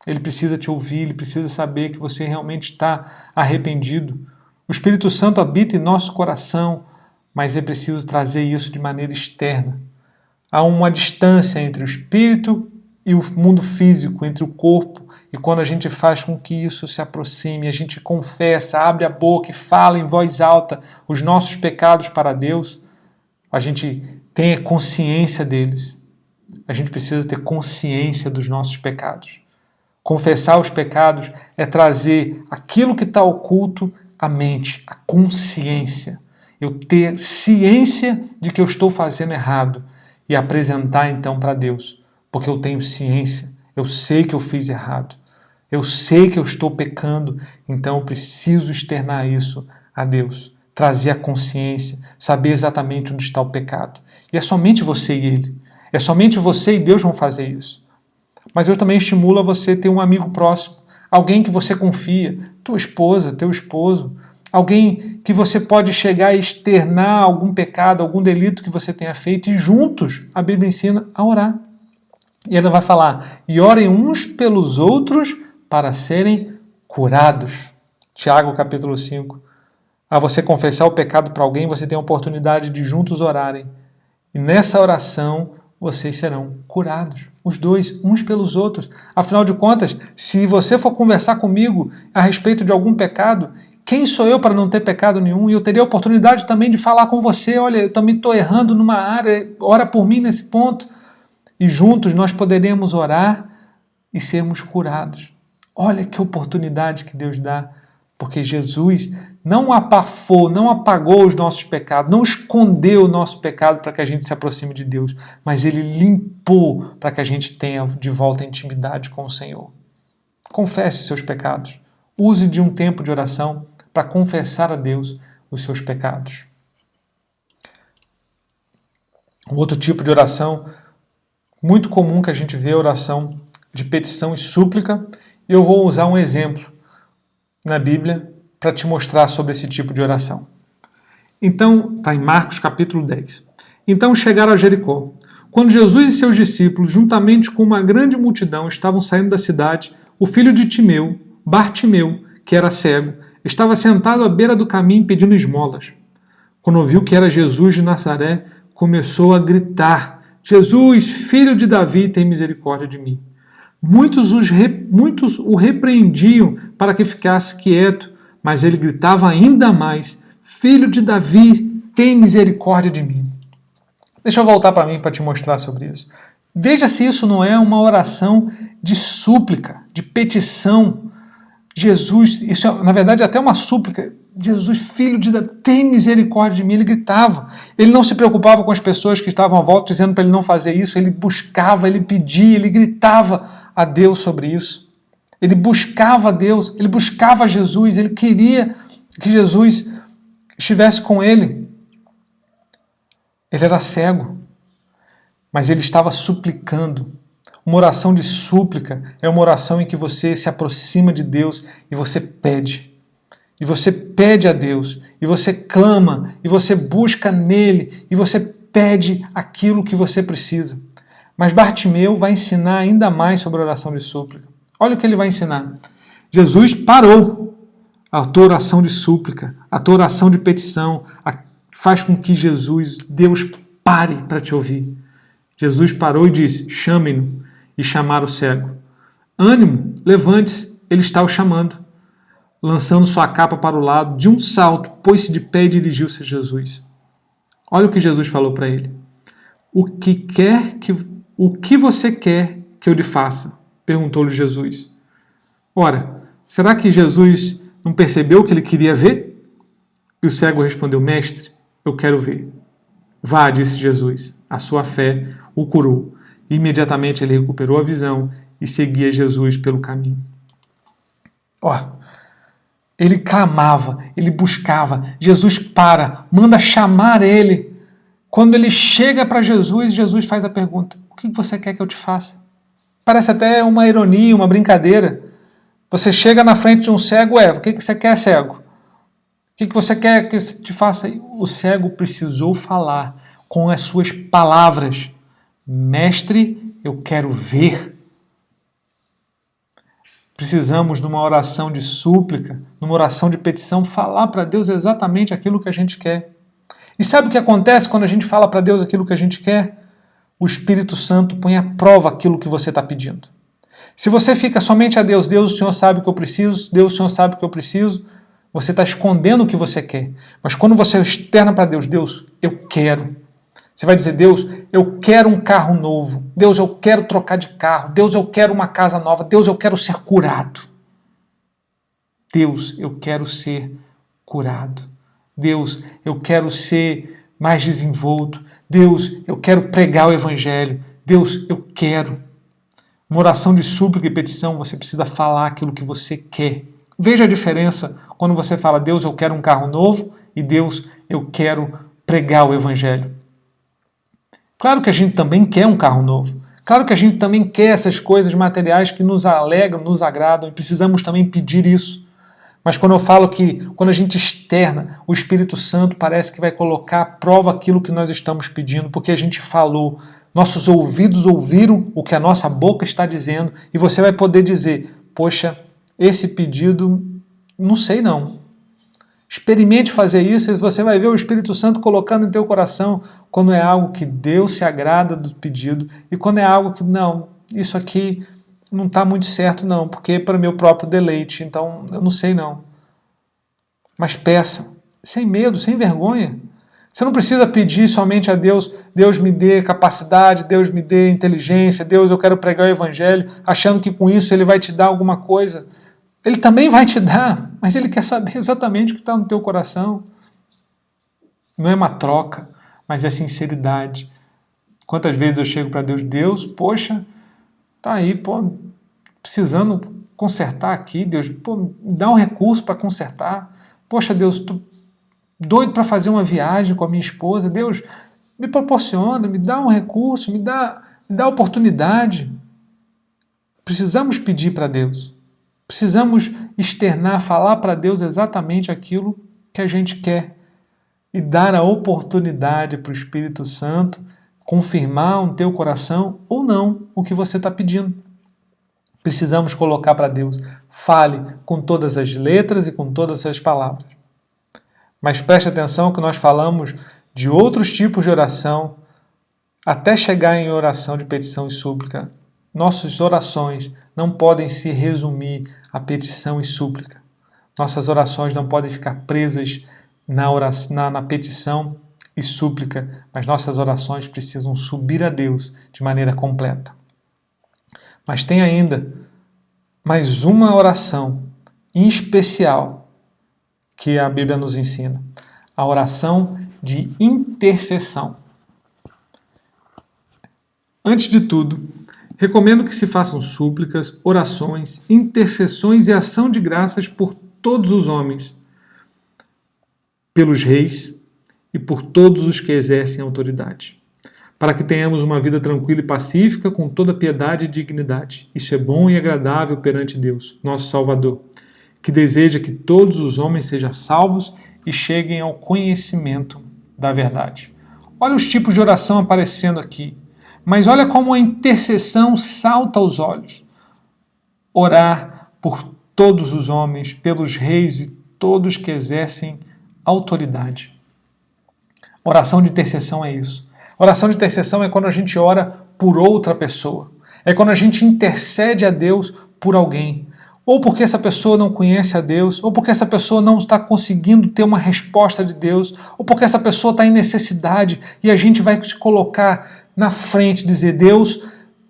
Ele precisa te ouvir, Ele precisa saber que você realmente está arrependido. O Espírito Santo habita em nosso coração, mas é preciso trazer isso de maneira externa. Há uma distância entre o Espírito e o mundo físico, entre o corpo, e quando a gente faz com que isso se aproxime, a gente confessa, abre a boca e fala em voz alta os nossos pecados para Deus, a gente tem a consciência deles. A gente precisa ter consciência dos nossos pecados. Confessar os pecados é trazer aquilo que está oculto à mente, a consciência. Eu ter ciência de que eu estou fazendo errado e apresentar então para Deus, porque eu tenho ciência, eu sei que eu fiz errado, eu sei que eu estou pecando, então eu preciso externar isso a Deus, trazer a consciência, saber exatamente onde está o pecado. E é somente você e Ele, é somente você e Deus vão fazer isso. Mas eu também estimulo a você ter um amigo próximo, alguém que você confia, tua esposa, teu esposo, alguém que você pode chegar e externar algum pecado, algum delito que você tenha feito, e juntos a Bíblia ensina a orar. E ela vai falar: e orem uns pelos outros para serem curados. Tiago capítulo 5. A você confessar o pecado para alguém, você tem a oportunidade de juntos orarem. E nessa oração vocês serão curados. Os dois, uns pelos outros. Afinal de contas, se você for conversar comigo a respeito de algum pecado, quem sou eu para não ter pecado nenhum? E eu teria a oportunidade também de falar com você: olha, eu também estou errando numa área, ora por mim nesse ponto. E juntos nós poderemos orar e sermos curados. Olha que oportunidade que Deus dá, porque Jesus não abafou, não apagou os nossos pecados, não escondeu o nosso pecado para que a gente se aproxime de Deus, mas Ele limpou para que a gente tenha de volta a intimidade com o Senhor. Confesse os seus pecados. use de um tempo de oração para confessar a Deus os seus pecados. Um outro tipo de oração muito comum que a gente vê é a oração de petição e súplica. E eu vou usar um exemplo na Bíblia para te mostrar sobre esse tipo de oração. Então, está em Marcos capítulo 10. Então chegaram a Jericó. Quando Jesus e seus discípulos, juntamente com uma grande multidão, estavam saindo da cidade, o filho de Timeu, Bartimeu, que era cego, estava sentado à beira do caminho pedindo esmolas. Quando ouviu que era Jesus de Nazaré, começou a gritar: Jesus, filho de Davi, tem misericórdia de mim. Muitos o repreendiam para que ficasse quieto, mas ele gritava ainda mais: Filho de Davi, tem misericórdia de mim. Deixa eu voltar para mim para te mostrar sobre isso. Veja se isso não é uma oração de súplica, de petição. Jesus, isso é, na verdade, até uma súplica. Jesus, filho de Davi, tem misericórdia de mim. Ele gritava. Ele não se preocupava com as pessoas que estavam à volta, dizendo para ele não fazer isso. Ele buscava, ele pedia, ele gritava a Deus sobre isso. Ele buscava a Deus, ele buscava Jesus, ele queria que Jesus estivesse com ele. Ele era cego, mas ele estava suplicando. Uma oração de súplica é uma oração em que você se aproxima de Deus e você pede. E você pede a Deus, e você clama, e você busca nele, e você pede aquilo que você precisa. Mas Bartimeu vai ensinar ainda mais sobre a oração de súplica. Olha o que ele vai ensinar. Jesus parou a tua oração de súplica, a tua oração de petição, faz com que Deus pare para te ouvir. Jesus parou e disse: chamem-no. E chamaram o cego. Ânimo, levante-se, ele está o chamando. Lançando sua capa para o lado, de um salto, pôs-se de pé e dirigiu-se a Jesus. Olha o que Jesus falou para ele. O que você quer que eu lhe faça? Perguntou-lhe Jesus. Ora, será que Jesus não percebeu o que ele queria ver? E o cego respondeu: Mestre, eu quero ver. Vá, disse Jesus, a sua fé o curou. E imediatamente ele recuperou a visão e seguia Jesus pelo caminho. Ele clamava, ele buscava. Jesus manda chamar ele. Quando ele chega para Jesus, Jesus faz a pergunta: o que você quer que eu te faça? Parece até uma ironia, uma brincadeira. Você chega na frente de um cego, o que você quer, cego? O que você quer que eu te faça? O cego precisou falar com as suas palavras: Mestre, eu quero ver. Precisamos, numa oração de súplica, numa oração de petição, falar para Deus exatamente aquilo que a gente quer. E sabe o que acontece quando a gente fala para Deus aquilo que a gente quer? O Espírito Santo põe à prova aquilo que você está pedindo. Se você fica somente a Deus, Deus, o Senhor sabe o que eu preciso, Deus, o Senhor sabe o que eu preciso, você está escondendo o que você quer. Mas quando você externa para Deus: Deus, eu quero. Você vai dizer: Deus, eu quero um carro novo. Deus, eu quero trocar de carro. Deus, eu quero uma casa nova. Deus, eu quero ser curado. Deus, eu quero ser curado. Deus, eu quero ser mais desenvolto. Deus, eu quero pregar o Evangelho. Deus, eu quero. Uma oração de súplica e petição, você precisa falar aquilo que você quer. Veja a diferença quando você fala: Deus, eu quero um carro novo, e Deus, eu quero pregar o Evangelho. Claro que a gente também quer um carro novo. Claro que a gente também quer essas coisas materiais que nos alegram, nos agradam, e precisamos também pedir isso. Mas quando eu falo que quando a gente externa, o Espírito Santo parece que vai colocar à prova aquilo que nós estamos pedindo, porque a gente falou, nossos ouvidos ouviram o que a nossa boca está dizendo, e você vai poder dizer: poxa, esse pedido, não sei não. Experimente fazer isso e você vai ver o Espírito Santo colocando em teu coração quando é algo que Deus se agrada do pedido e quando é algo que, não, isso aqui não está muito certo não, porque é para o meu próprio deleite, então eu não sei não. Mas peça, sem medo, sem vergonha. Você não precisa pedir somente a Deus: Deus me dê capacidade, Deus me dê inteligência, Deus, eu quero pregar o Evangelho, achando que com isso Ele vai te dar alguma coisa. Ele também vai te dar, mas Ele quer saber exatamente o que está no teu coração. Não é uma troca, mas é sinceridade. Quantas vezes eu chego para Deus: Deus, poxa, tá aí, precisando consertar aqui, Deus, pô, me dá um recurso para consertar. Poxa, Deus, estou doido para fazer uma viagem com a minha esposa. Deus, me proporciona, me dá um recurso, me dá oportunidade. Precisamos pedir para Deus. Precisamos externar, falar para Deus exatamente aquilo que a gente quer e dar a oportunidade para o Espírito Santo confirmar no teu coração ou não o que você está pedindo. Precisamos colocar para Deus. Fale com todas as letras e com todas as palavras. Mas preste atenção que nós falamos de outros tipos de oração até chegar em oração de petição e súplica. Nossas orações não podem se resumir a petição e súplica. Nossas orações não podem ficar presas na petição e súplica, mas nossas orações precisam subir a Deus de maneira completa. Mas tem ainda mais uma oração em especial que a Bíblia nos ensina, a oração de intercessão. Antes de tudo, recomendo que se façam súplicas, orações, intercessões e ação de graças por todos os homens, pelos reis e por todos os que exercem autoridade, para que tenhamos uma vida tranquila e pacífica com toda piedade e dignidade. Isso é bom e agradável perante Deus, nosso Salvador, que deseja que todos os homens sejam salvos e cheguem ao conhecimento da verdade. Olha os tipos de oração aparecendo aqui, mas olha como a intercessão salta aos olhos. Orar por todos os homens, pelos reis e todos que exercem autoridade. Oração de intercessão é isso. Oração de intercessão é quando a gente ora por outra pessoa. É quando a gente intercede a Deus por alguém. Ou porque essa pessoa não conhece a Deus, ou porque essa pessoa não está conseguindo ter uma resposta de Deus, ou porque essa pessoa está em necessidade e a gente vai se colocar na frente, dizer: Deus,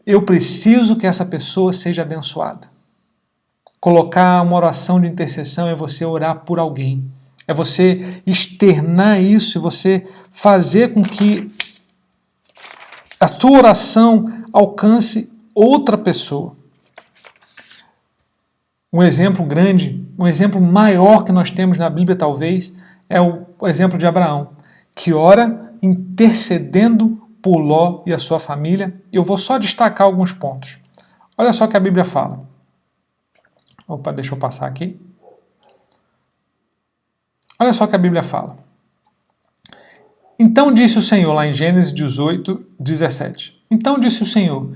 eu preciso que essa pessoa seja abençoada. Colocar uma oração de intercessão é você orar por alguém. É você externar isso e você fazer com que a tua oração alcance outra pessoa. Um exemplo grande, um exemplo maior que nós temos na Bíblia talvez, é o exemplo de Abraão, que ora intercedendo por Ló e a sua família. Eu vou só destacar alguns pontos. Olha só o que a Bíblia fala. Opa, deixa eu passar aqui. Olha só o que a Bíblia fala. Então disse o Senhor, lá em Gênesis 18, 17. Então disse o Senhor: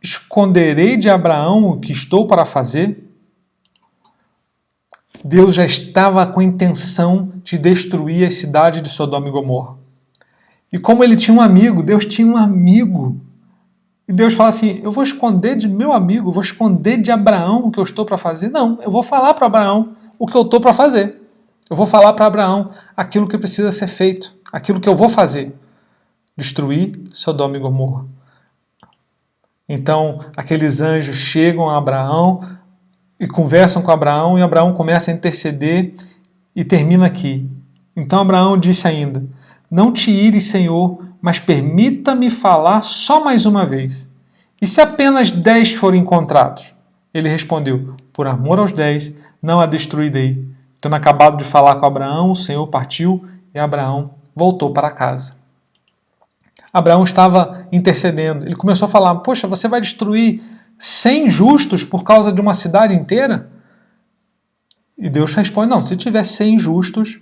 esconderei de Abraão o que estou para fazer? Deus já estava com a intenção de destruir a cidade de Sodoma e Gomorra. E como ele tinha um amigo, Deus tinha um amigo. E Deus fala assim: eu vou esconder de meu amigo, vou esconder de Abraão o que eu estou para fazer? Não, eu vou falar para Abraão o que eu estou para fazer. Eu vou falar para Abraão aquilo que precisa ser feito, aquilo que eu vou fazer. Destruir Sodoma e Gomorra. Então, aqueles anjos chegam a Abraão e conversam com Abraão, e Abraão começa a interceder e termina aqui. Então Abraão disse ainda: não te ires, Senhor, mas permita-me falar só mais uma vez. E se apenas 10 forem encontrados? Ele respondeu: por amor aos 10, não a destruirei. Tendo acabado de falar com Abraão, o Senhor partiu e Abraão voltou para casa. Abraão estava intercedendo. Ele começou a falar: poxa, você vai destruir 100 justos por causa de uma cidade inteira? E Deus responde: não, se tiver 100 justos,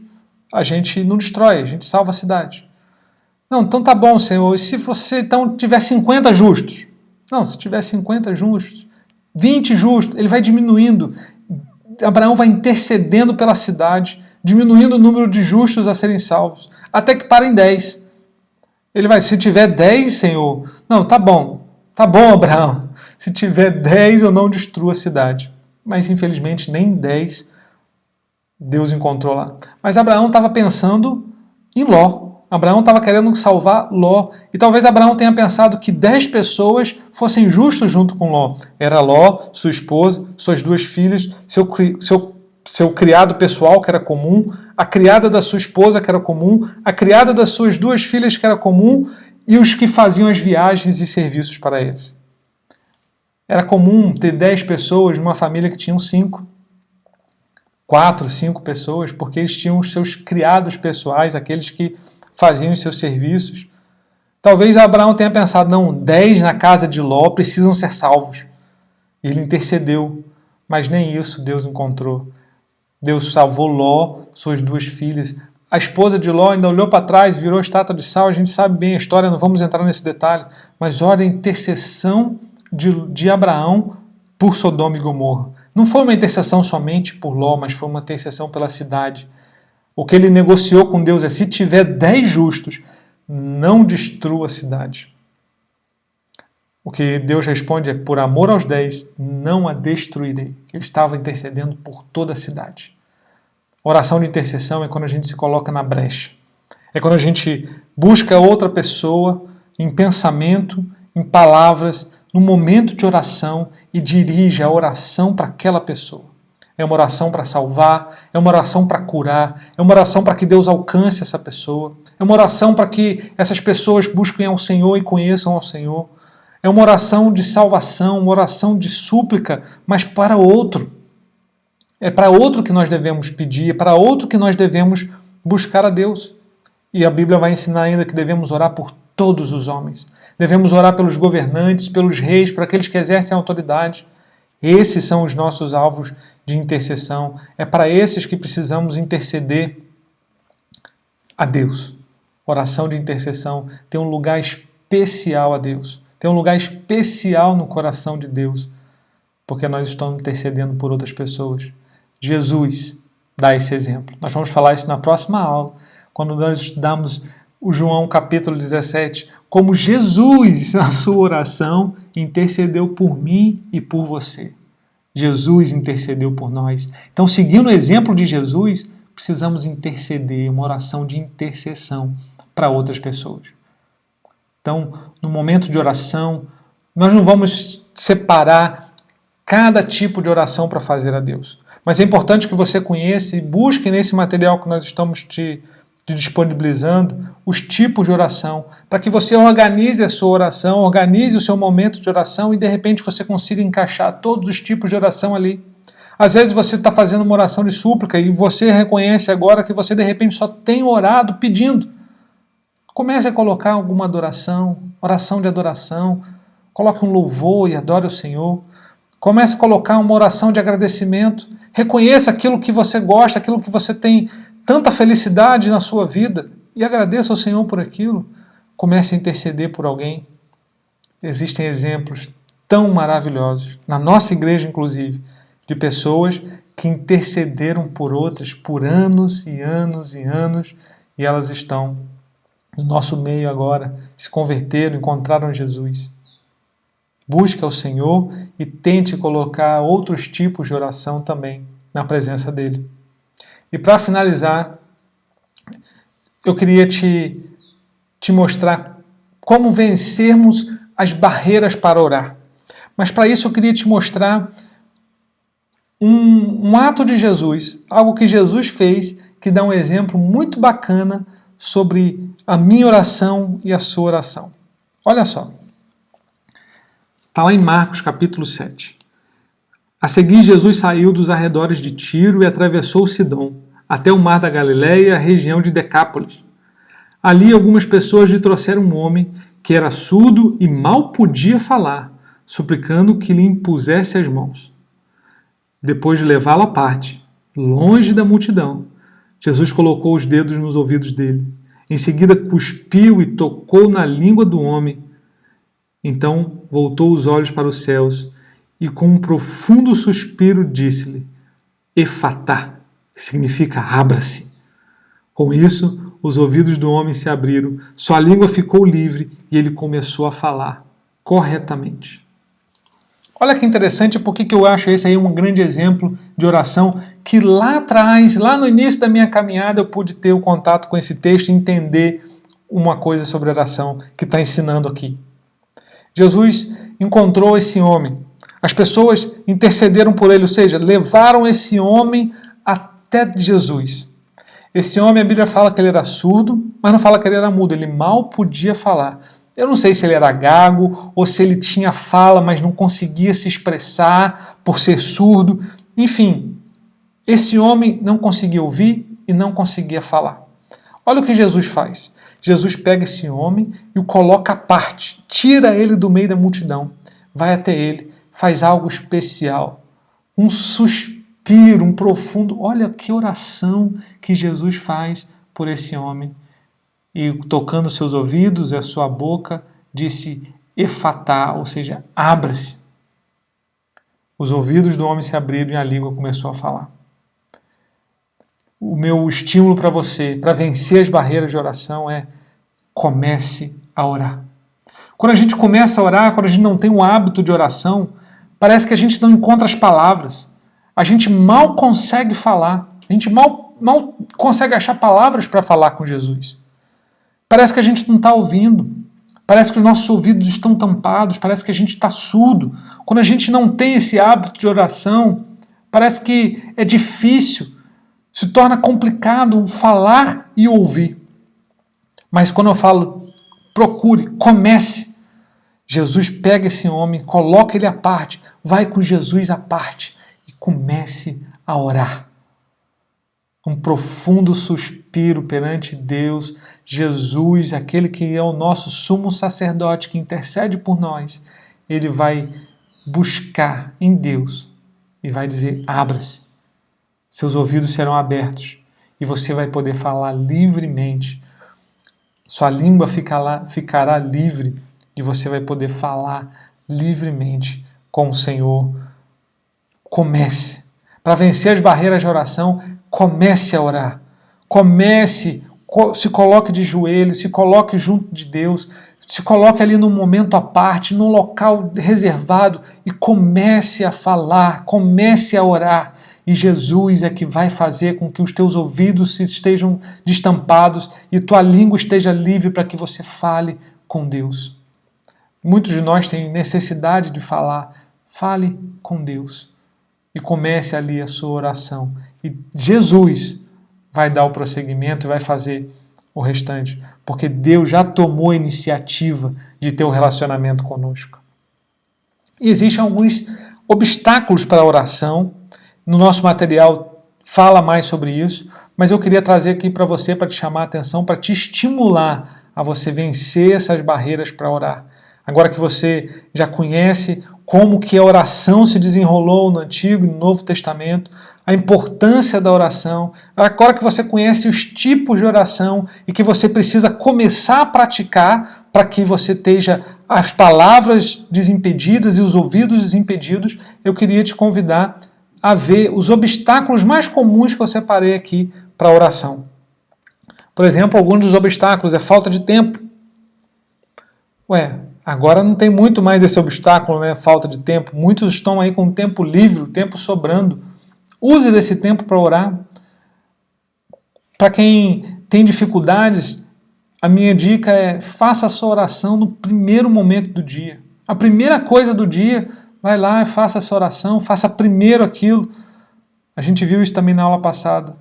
a gente não destrói, a gente salva a cidade. Não, então tá bom, Senhor. E se você então tiver 50 justos? Não, se tiver 50 justos, 20 justos, ele vai diminuindo. Abraão vai intercedendo pela cidade, diminuindo o número de justos a serem salvos, até que para em 10. Ele vai: se tiver 10, Senhor... Não, tá bom, Abraão. Se tiver 10, eu não destruo a cidade. Mas, infelizmente, nem 10 Deus encontrou lá. Mas Abraão estava pensando em Ló. Abraão estava querendo salvar Ló. E talvez Abraão tenha pensado que 10 pessoas fossem justos junto com Ló. Era Ló, sua esposa, suas 2 filhas, seu criado pessoal, que era comum, a criada da sua esposa, que era comum, a criada das suas 2 filhas, que era comum, e os que faziam as viagens e serviços para eles. Era comum ter 10 pessoas numa família que tinham 5, 4, 5 pessoas, porque eles tinham os seus criados pessoais, aqueles que faziam os seus serviços. Talvez Abraão tenha pensado, não, 10 na casa de Ló precisam ser salvos. Ele intercedeu, mas nem isso Deus encontrou. Deus salvou Ló, suas 2 filhas. A esposa de Ló ainda olhou para trás, virou estátua de sal. A gente sabe bem a história, não vamos entrar nesse detalhe. Mas olha a intercessão de Abraão por Sodoma e Gomorra. Não foi uma intercessão somente por Ló, mas foi uma intercessão pela cidade. O que ele negociou com Deus é, se tiver 10 justos, não destrua a cidade. O que Deus responde é, por amor aos 10, não a destruirei. Ele estava intercedendo por toda a cidade. Oração de intercessão é quando a gente se coloca na brecha. É quando a gente busca outra pessoa em pensamento, em palavras, no momento de oração e dirige a oração para aquela pessoa. É uma oração para salvar, é uma oração para curar, é uma oração para que Deus alcance essa pessoa, é uma oração para que essas pessoas busquem ao Senhor e conheçam ao Senhor. É uma oração de salvação, uma oração de súplica, mas para outro. É para outro que nós devemos pedir, é para outro que nós devemos buscar a Deus. E a Bíblia vai ensinar ainda que devemos orar por todos os homens. Devemos orar pelos governantes, pelos reis, por aqueles que exercem a autoridade. Esses são os nossos alvos de intercessão. É para esses que precisamos interceder a Deus. Oração de intercessão tem um lugar especial a Deus. Tem um lugar especial no coração de Deus, porque nós estamos intercedendo por outras pessoas. Jesus dá esse exemplo. Nós vamos falar isso na próxima aula, quando nós estudamos o João capítulo 17, como Jesus, na sua oração, intercedeu por mim e por você. Jesus intercedeu por nós. Então, seguindo o exemplo de Jesus, precisamos interceder, uma oração de intercessão para outras pessoas. Então, no momento de oração, nós não vamos separar cada tipo de oração para fazer a Deus. Mas é importante que você conheça e busque nesse material que nós estamos te disponibilizando os tipos de oração, para que você organize a sua oração, organize o seu momento de oração e de repente você consiga encaixar todos os tipos de oração ali. Às vezes você está fazendo uma oração de súplica e você reconhece agora que você de repente só tem orado pedindo. Comece a colocar alguma adoração, oração de adoração, coloque um louvor e adore o Senhor. Comece a colocar uma oração de agradecimento, reconheça aquilo que você gosta, aquilo que você tem tanta felicidade na sua vida e agradeça ao Senhor por aquilo. Comece a interceder por alguém. Existem exemplos tão maravilhosos, na nossa igreja inclusive, de pessoas que intercederam por outras por anos e anos e anos e elas estão no nosso meio agora, se converteram, encontraram Jesus. Busque ao Senhor e tente colocar outros tipos de oração também na presença dEle. E para finalizar, eu queria te mostrar como vencermos as barreiras para orar. Mas para isso eu queria te mostrar um ato de Jesus, algo que Jesus fez, que dá um exemplo muito bacana sobre a minha oração e a sua oração. Olha só. Está lá em Marcos capítulo 7. A seguir, Jesus saiu dos arredores de Tiro e atravessou Sidom, até o mar da Galileia e a região de Decápolis. Ali algumas pessoas lhe trouxeram um homem que era surdo e mal podia falar, suplicando que lhe impusesse as mãos. Depois de levá-lo à parte, longe da multidão, Jesus colocou os dedos nos ouvidos dele. Em seguida cuspiu e tocou na língua do homem. Então voltou os olhos para os céus e com um profundo suspiro disse-lhe, Efatá, que significa abra-se. Com isso, os ouvidos do homem se abriram, sua língua ficou livre e ele começou a falar corretamente. Olha que interessante, porque eu acho esse aí um grande exemplo de oração que lá atrás, lá no início da minha caminhada, eu pude ter o contato com esse texto e entender uma coisa sobre oração que está ensinando aqui. Jesus encontrou esse homem. As pessoas intercederam por ele, ou seja, levaram esse homem até Jesus. Esse homem, a Bíblia fala que ele era surdo, mas não fala que ele era mudo, ele mal podia falar. Eu não sei se ele era gago ou se ele tinha fala, mas não conseguia se expressar por ser surdo. Enfim, esse homem não conseguia ouvir e não conseguia falar. Olha o que Jesus faz. Jesus pega esse homem e o coloca à parte, tira ele do meio da multidão, vai até ele, faz algo especial, um suspiro, um profundo. Olha que oração que Jesus faz por esse homem. E tocando seus ouvidos e a sua boca, disse efatá, ou seja, abra-se. Os ouvidos do homem se abriram e a língua começou a falar. O meu estímulo para você, para vencer as barreiras de oração, é comece a orar. Quando a gente começa a orar, quando a gente não tem o hábito de oração, parece que a gente não encontra as palavras. A gente mal consegue falar. A gente mal consegue achar palavras para falar com Jesus. Parece que a gente não está ouvindo. Parece que os nossos ouvidos estão tampados. Parece que a gente está surdo. Quando a gente não tem esse hábito de oração, parece que é difícil. Se torna complicado falar e ouvir. Mas quando eu falo, procure, comece. Jesus pega esse homem, coloca ele à parte, vai com Jesus à parte e comece a orar. Um profundo suspiro perante Deus, Jesus, aquele que é o nosso sumo sacerdote, que intercede por nós, ele vai buscar em Deus e vai dizer, abra-se. Seus ouvidos serão abertos e você vai poder falar livremente. Sua língua ficará livre e você vai poder falar livremente com o Senhor. Comece. Para vencer as barreiras de oração, comece a orar. Comece, se coloque de joelhos, se coloque junto de Deus, se coloque ali num momento à parte, num local reservado e comece a falar, comece a orar. E Jesus é que vai fazer com que os teus ouvidos estejam destampados e tua língua esteja livre para que você fale com Deus. Muitos de nós têm necessidade de falar. Fale com Deus e comece ali a sua oração. E Jesus vai dar o prosseguimento e vai fazer o restante, porque Deus já tomou a iniciativa de ter um relacionamento conosco. E existem alguns obstáculos para a oração. No nosso material fala mais sobre isso, mas eu queria trazer aqui para você, para te chamar a atenção, para te estimular a você vencer essas barreiras para orar. Agora que você já conhece como que a oração se desenrolou no Antigo e no Novo Testamento, a importância da oração, agora que você conhece os tipos de oração e que você precisa começar a praticar para que você esteja as palavras desimpedidas e os ouvidos desimpedidos, eu queria te convidar a ver os obstáculos mais comuns que eu separei aqui para a oração. Por exemplo, alguns dos obstáculos é falta de tempo. Agora não tem muito mais esse obstáculo, né? Falta de tempo. Muitos estão aí com o tempo livre, o tempo sobrando. Use desse tempo para orar. Para quem tem dificuldades, a minha dica é faça a sua oração no primeiro momento do dia. A primeira coisa do dia, vai lá e faça a sua oração, faça primeiro aquilo. A gente viu isso também na aula passada.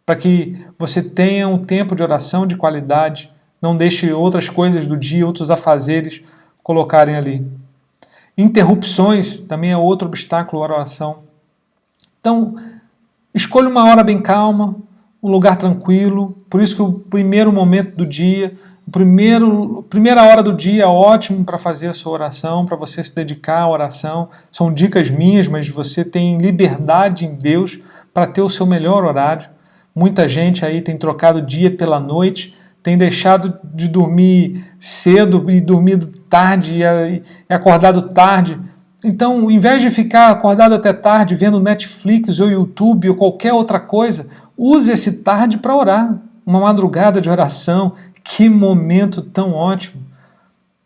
Para que você tenha um tempo de oração de qualidade, não deixe outras coisas do dia, outros afazeres colocarem ali. Interrupções também é outro obstáculo à oração. Então, escolha uma hora bem calma, um lugar tranquilo. Por isso que o primeiro momento do dia, primeira hora do dia é ótimo para fazer a sua oração, para você se dedicar à oração. São dicas minhas, mas você tem liberdade em Deus para ter o seu melhor horário. Muita gente aí tem trocado o dia pela noite, tem deixado de dormir cedo e dormido tarde e acordado tarde. Então, ao invés de ficar acordado até tarde vendo Netflix ou YouTube ou qualquer outra coisa, use esse tarde para orar. Uma madrugada de oração. Que momento tão ótimo.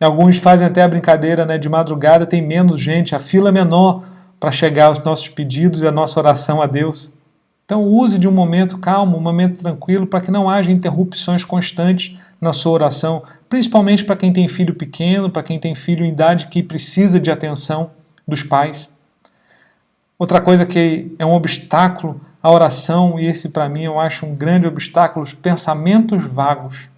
Alguns fazem até a brincadeira, né? De madrugada tem menos gente, a fila é menor para chegar aos nossos pedidos e a nossa oração a Deus. Então use de um momento calmo, um momento tranquilo, para que não haja interrupções constantes na sua oração, principalmente para quem tem filho pequeno, para quem tem filho em idade que precisa de atenção dos pais. Outra coisa que é um obstáculo à oração, e esse para mim eu acho um grande obstáculo, os pensamentos vagos.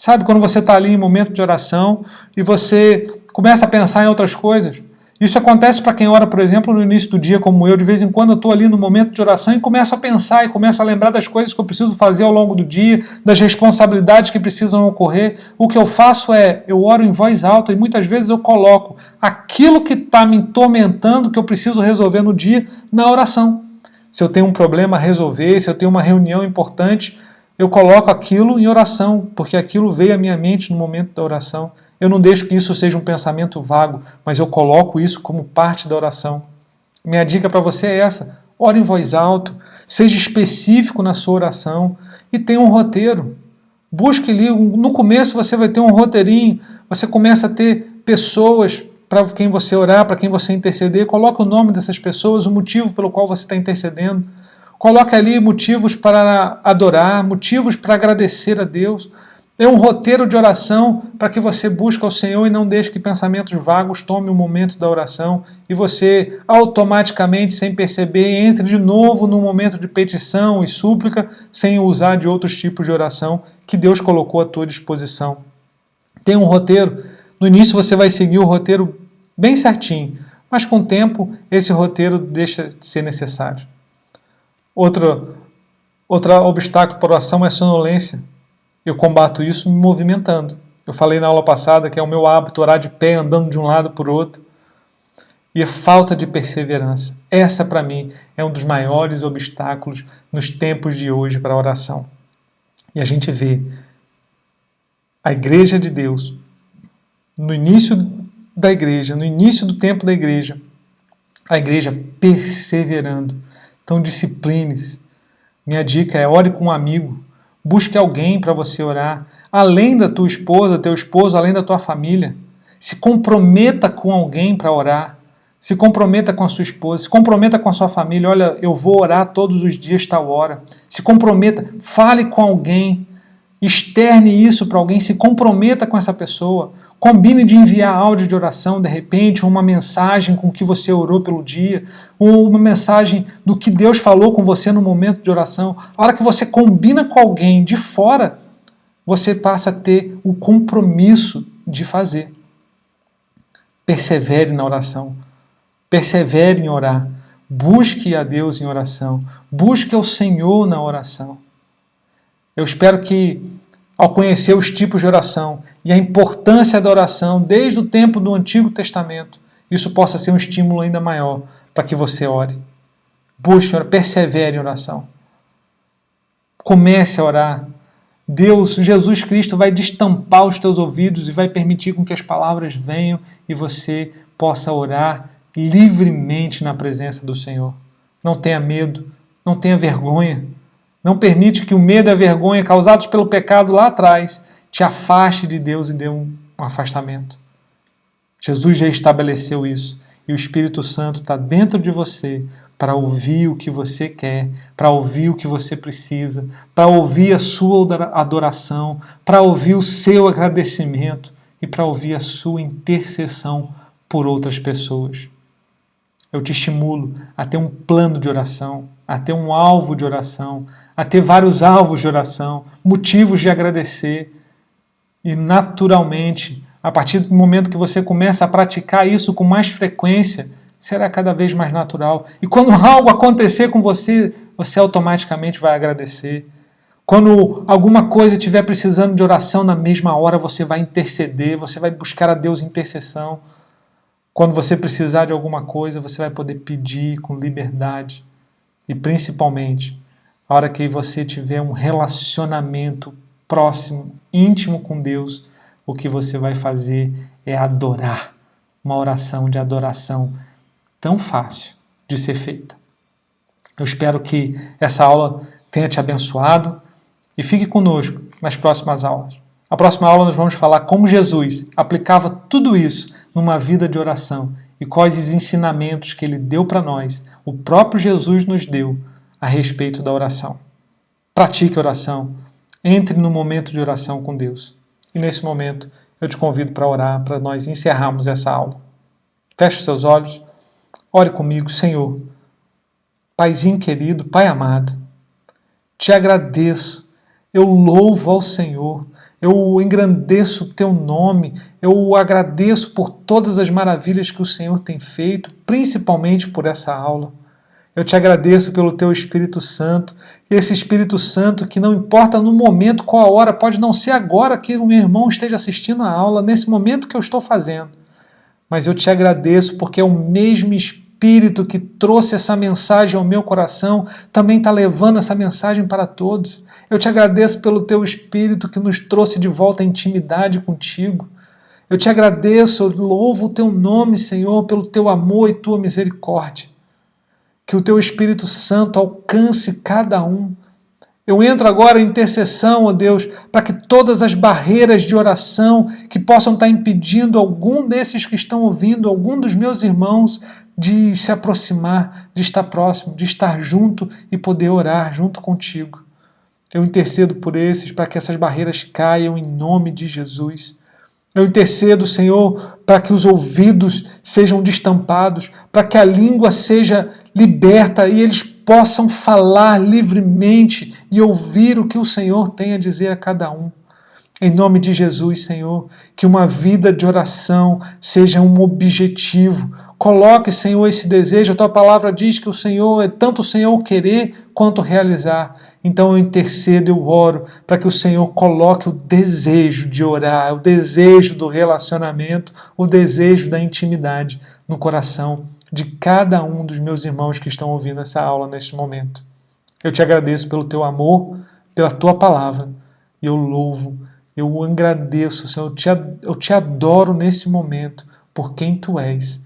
Sabe, quando você está ali em momento de oração e você começa a pensar em outras coisas. Isso acontece para quem ora, por exemplo, no início do dia, como eu. De vez em quando eu estou ali no momento de oração e começo a pensar e começo a lembrar das coisas que eu preciso fazer ao longo do dia, das responsabilidades que precisam ocorrer. O que eu faço é, eu oro em voz alta e muitas vezes eu coloco aquilo que está me tormentando, que eu preciso resolver no dia, na oração. Se eu tenho um problema a resolver, se eu tenho uma reunião importante, eu coloco aquilo em oração, porque aquilo veio à minha mente no momento da oração. Eu não deixo que isso seja um pensamento vago, mas eu coloco isso como parte da oração. Minha dica para você é essa: ore em voz alta, seja específico na sua oração e tenha um roteiro. Busque ali, no começo você vai ter um roteirinho, você começa a ter pessoas para quem você orar, para quem você interceder, coloque o nome dessas pessoas, o motivo pelo qual você está intercedendo. Coloque ali motivos para adorar, motivos para agradecer a Deus. É um roteiro de oração para que você busque ao Senhor e não deixe que pensamentos vagos tomem o momento da oração e você automaticamente, sem perceber, entre de novo no momento de petição e súplica, sem usar de outros tipos de oração que Deus colocou à tua disposição. Tem um roteiro. No início você vai seguir o roteiro bem certinho, mas com o tempo esse roteiro deixa de ser necessário. Outro obstáculo para a oração é a sonolência. Eu combato isso me movimentando. Eu falei na aula passada que é o meu hábito orar de pé, andando de um lado para o outro. E a falta de perseverança. Essa, para mim, é um dos maiores obstáculos nos tempos de hoje para a oração. E a gente vê a Igreja de Deus, no início da igreja, no início do tempo da igreja, a igreja perseverando. Então, discipline-se. Minha dica é ore com um amigo. Busque alguém para você orar, além da tua esposa, teu esposo, além da tua família. Se comprometa com alguém para orar. Se comprometa com a sua esposa, se comprometa com a sua família. Olha, eu vou orar todos os dias, tal hora. Se comprometa, fale com alguém, externe isso para alguém, se comprometa com essa pessoa. Combine de enviar áudio de oração, de repente, uma mensagem com o que você orou pelo dia, ou uma mensagem do que Deus falou com você no momento de oração. A hora que você combina com alguém de fora, você passa a ter o compromisso de fazer. Persevere na oração. Persevere em orar. Busque a Deus em oração. Busque ao Senhor na oração. Eu espero que, ao conhecer os tipos de oração e a importância da oração desde o tempo do Antigo Testamento, isso possa ser um estímulo ainda maior para que você ore. Busque, persevere em oração. Comece a orar. Deus, Jesus Cristo, vai destampar os teus ouvidos e vai permitir com que as palavras venham e você possa orar livremente na presença do Senhor. Não tenha medo, não tenha vergonha. Não permite que o medo e a vergonha causados pelo pecado lá atrás te afaste de Deus e dê um afastamento. Jesus já estabeleceu isso e o Espírito Santo está dentro de você para ouvir o que você quer, para ouvir o que você precisa, para ouvir a sua adoração, para ouvir o seu agradecimento e para ouvir a sua intercessão por outras pessoas. Eu te estimulo a ter um plano de oração, a ter um alvo de oração, a ter vários alvos de oração, motivos de agradecer. E naturalmente, a partir do momento que você começa a praticar isso com mais frequência, será cada vez mais natural. E quando algo acontecer com você, você automaticamente vai agradecer. Quando alguma coisa estiver precisando de oração, na mesma hora você vai interceder, você vai buscar a Deus em intercessão. Quando você precisar de alguma coisa, você vai poder pedir com liberdade. E principalmente, a hora que você tiver um relacionamento próximo, íntimo com Deus, o que você vai fazer é adorar. Uma oração de adoração tão fácil de ser feita. Eu espero que essa aula tenha te abençoado e fique conosco nas próximas aulas. Na próxima aula nós vamos falar como Jesus aplicava tudo isso numa vida de oração e quais os ensinamentos que ele deu para nós, o próprio Jesus nos deu a respeito da oração. Pratique a oração, entre no momento de oração com Deus. E nesse momento eu te convido para orar, para nós encerrarmos essa aula. Feche os seus olhos, ore comigo. Senhor, Paizinho querido, Pai amado, te agradeço, eu louvo ao Senhor, Eu engrandeço o teu nome, eu agradeço por todas as maravilhas que o Senhor tem feito, principalmente por essa aula. Eu te agradeço pelo teu Espírito Santo, e esse Espírito Santo que não importa no momento, qual a hora, pode não ser agora que o meu irmão esteja assistindo a aula, nesse momento que eu estou fazendo, mas eu te agradeço porque é o mesmo Espírito que trouxe essa mensagem ao meu coração, também está levando essa mensagem para todos. Eu te agradeço pelo teu Espírito que nos trouxe de volta à intimidade contigo. Eu te agradeço, eu louvo o teu nome, Senhor, pelo teu amor e tua misericórdia. Que o teu Espírito Santo alcance cada um. Eu entro agora em intercessão, ó Deus, para que todas as barreiras de oração que possam estar impedindo algum desses que estão ouvindo, algum dos meus irmãos, de se aproximar, de estar próximo, de estar junto e poder orar junto contigo. Eu intercedo por esses, para que essas barreiras caiam em nome de Jesus. Eu intercedo, Senhor, para que os ouvidos sejam destampados, para que a língua seja liberta e eles possam falar livremente e ouvir o que o Senhor tem a dizer a cada um. Em nome de Jesus, Senhor, que uma vida de oração seja um objetivo. Coloque, Senhor, esse desejo. A tua palavra diz que o Senhor é tanto o Senhor querer quanto realizar. Então eu intercedo, eu oro para que o Senhor coloque o desejo de orar, o desejo do relacionamento, o desejo da intimidade no coração de cada um dos meus irmãos que estão ouvindo essa aula neste momento. Eu te agradeço pelo teu amor, pela tua palavra, e eu louvo, eu agradeço, Senhor, eu te adoro nesse momento por quem tu és,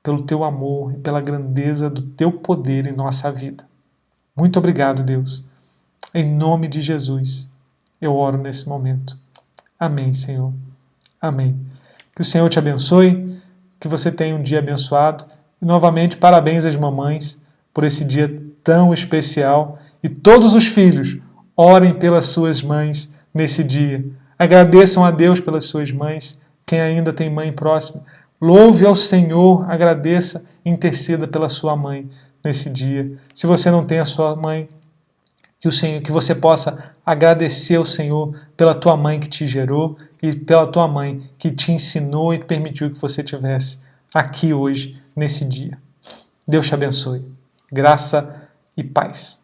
pelo teu amor e pela grandeza do teu poder em nossa vida. Muito obrigado, Deus. Em nome de Jesus, eu oro nesse momento. Amém, Senhor. Amém. Que o Senhor te abençoe, que você tenha um dia abençoado. E novamente, parabéns às mamães por esse dia tão especial. E todos os filhos, orem pelas suas mães nesse dia. Agradeçam a Deus pelas suas mães. Quem ainda tem mãe próxima, louve ao Senhor, agradeça, interceda pela sua mãe nesse dia. Se você não tem a sua mãe, que você possa agradecer ao Senhor pela tua mãe que te gerou e pela tua mãe que te ensinou e permitiu que você estivesse aqui hoje, nesse dia. Deus te abençoe. Graça e paz.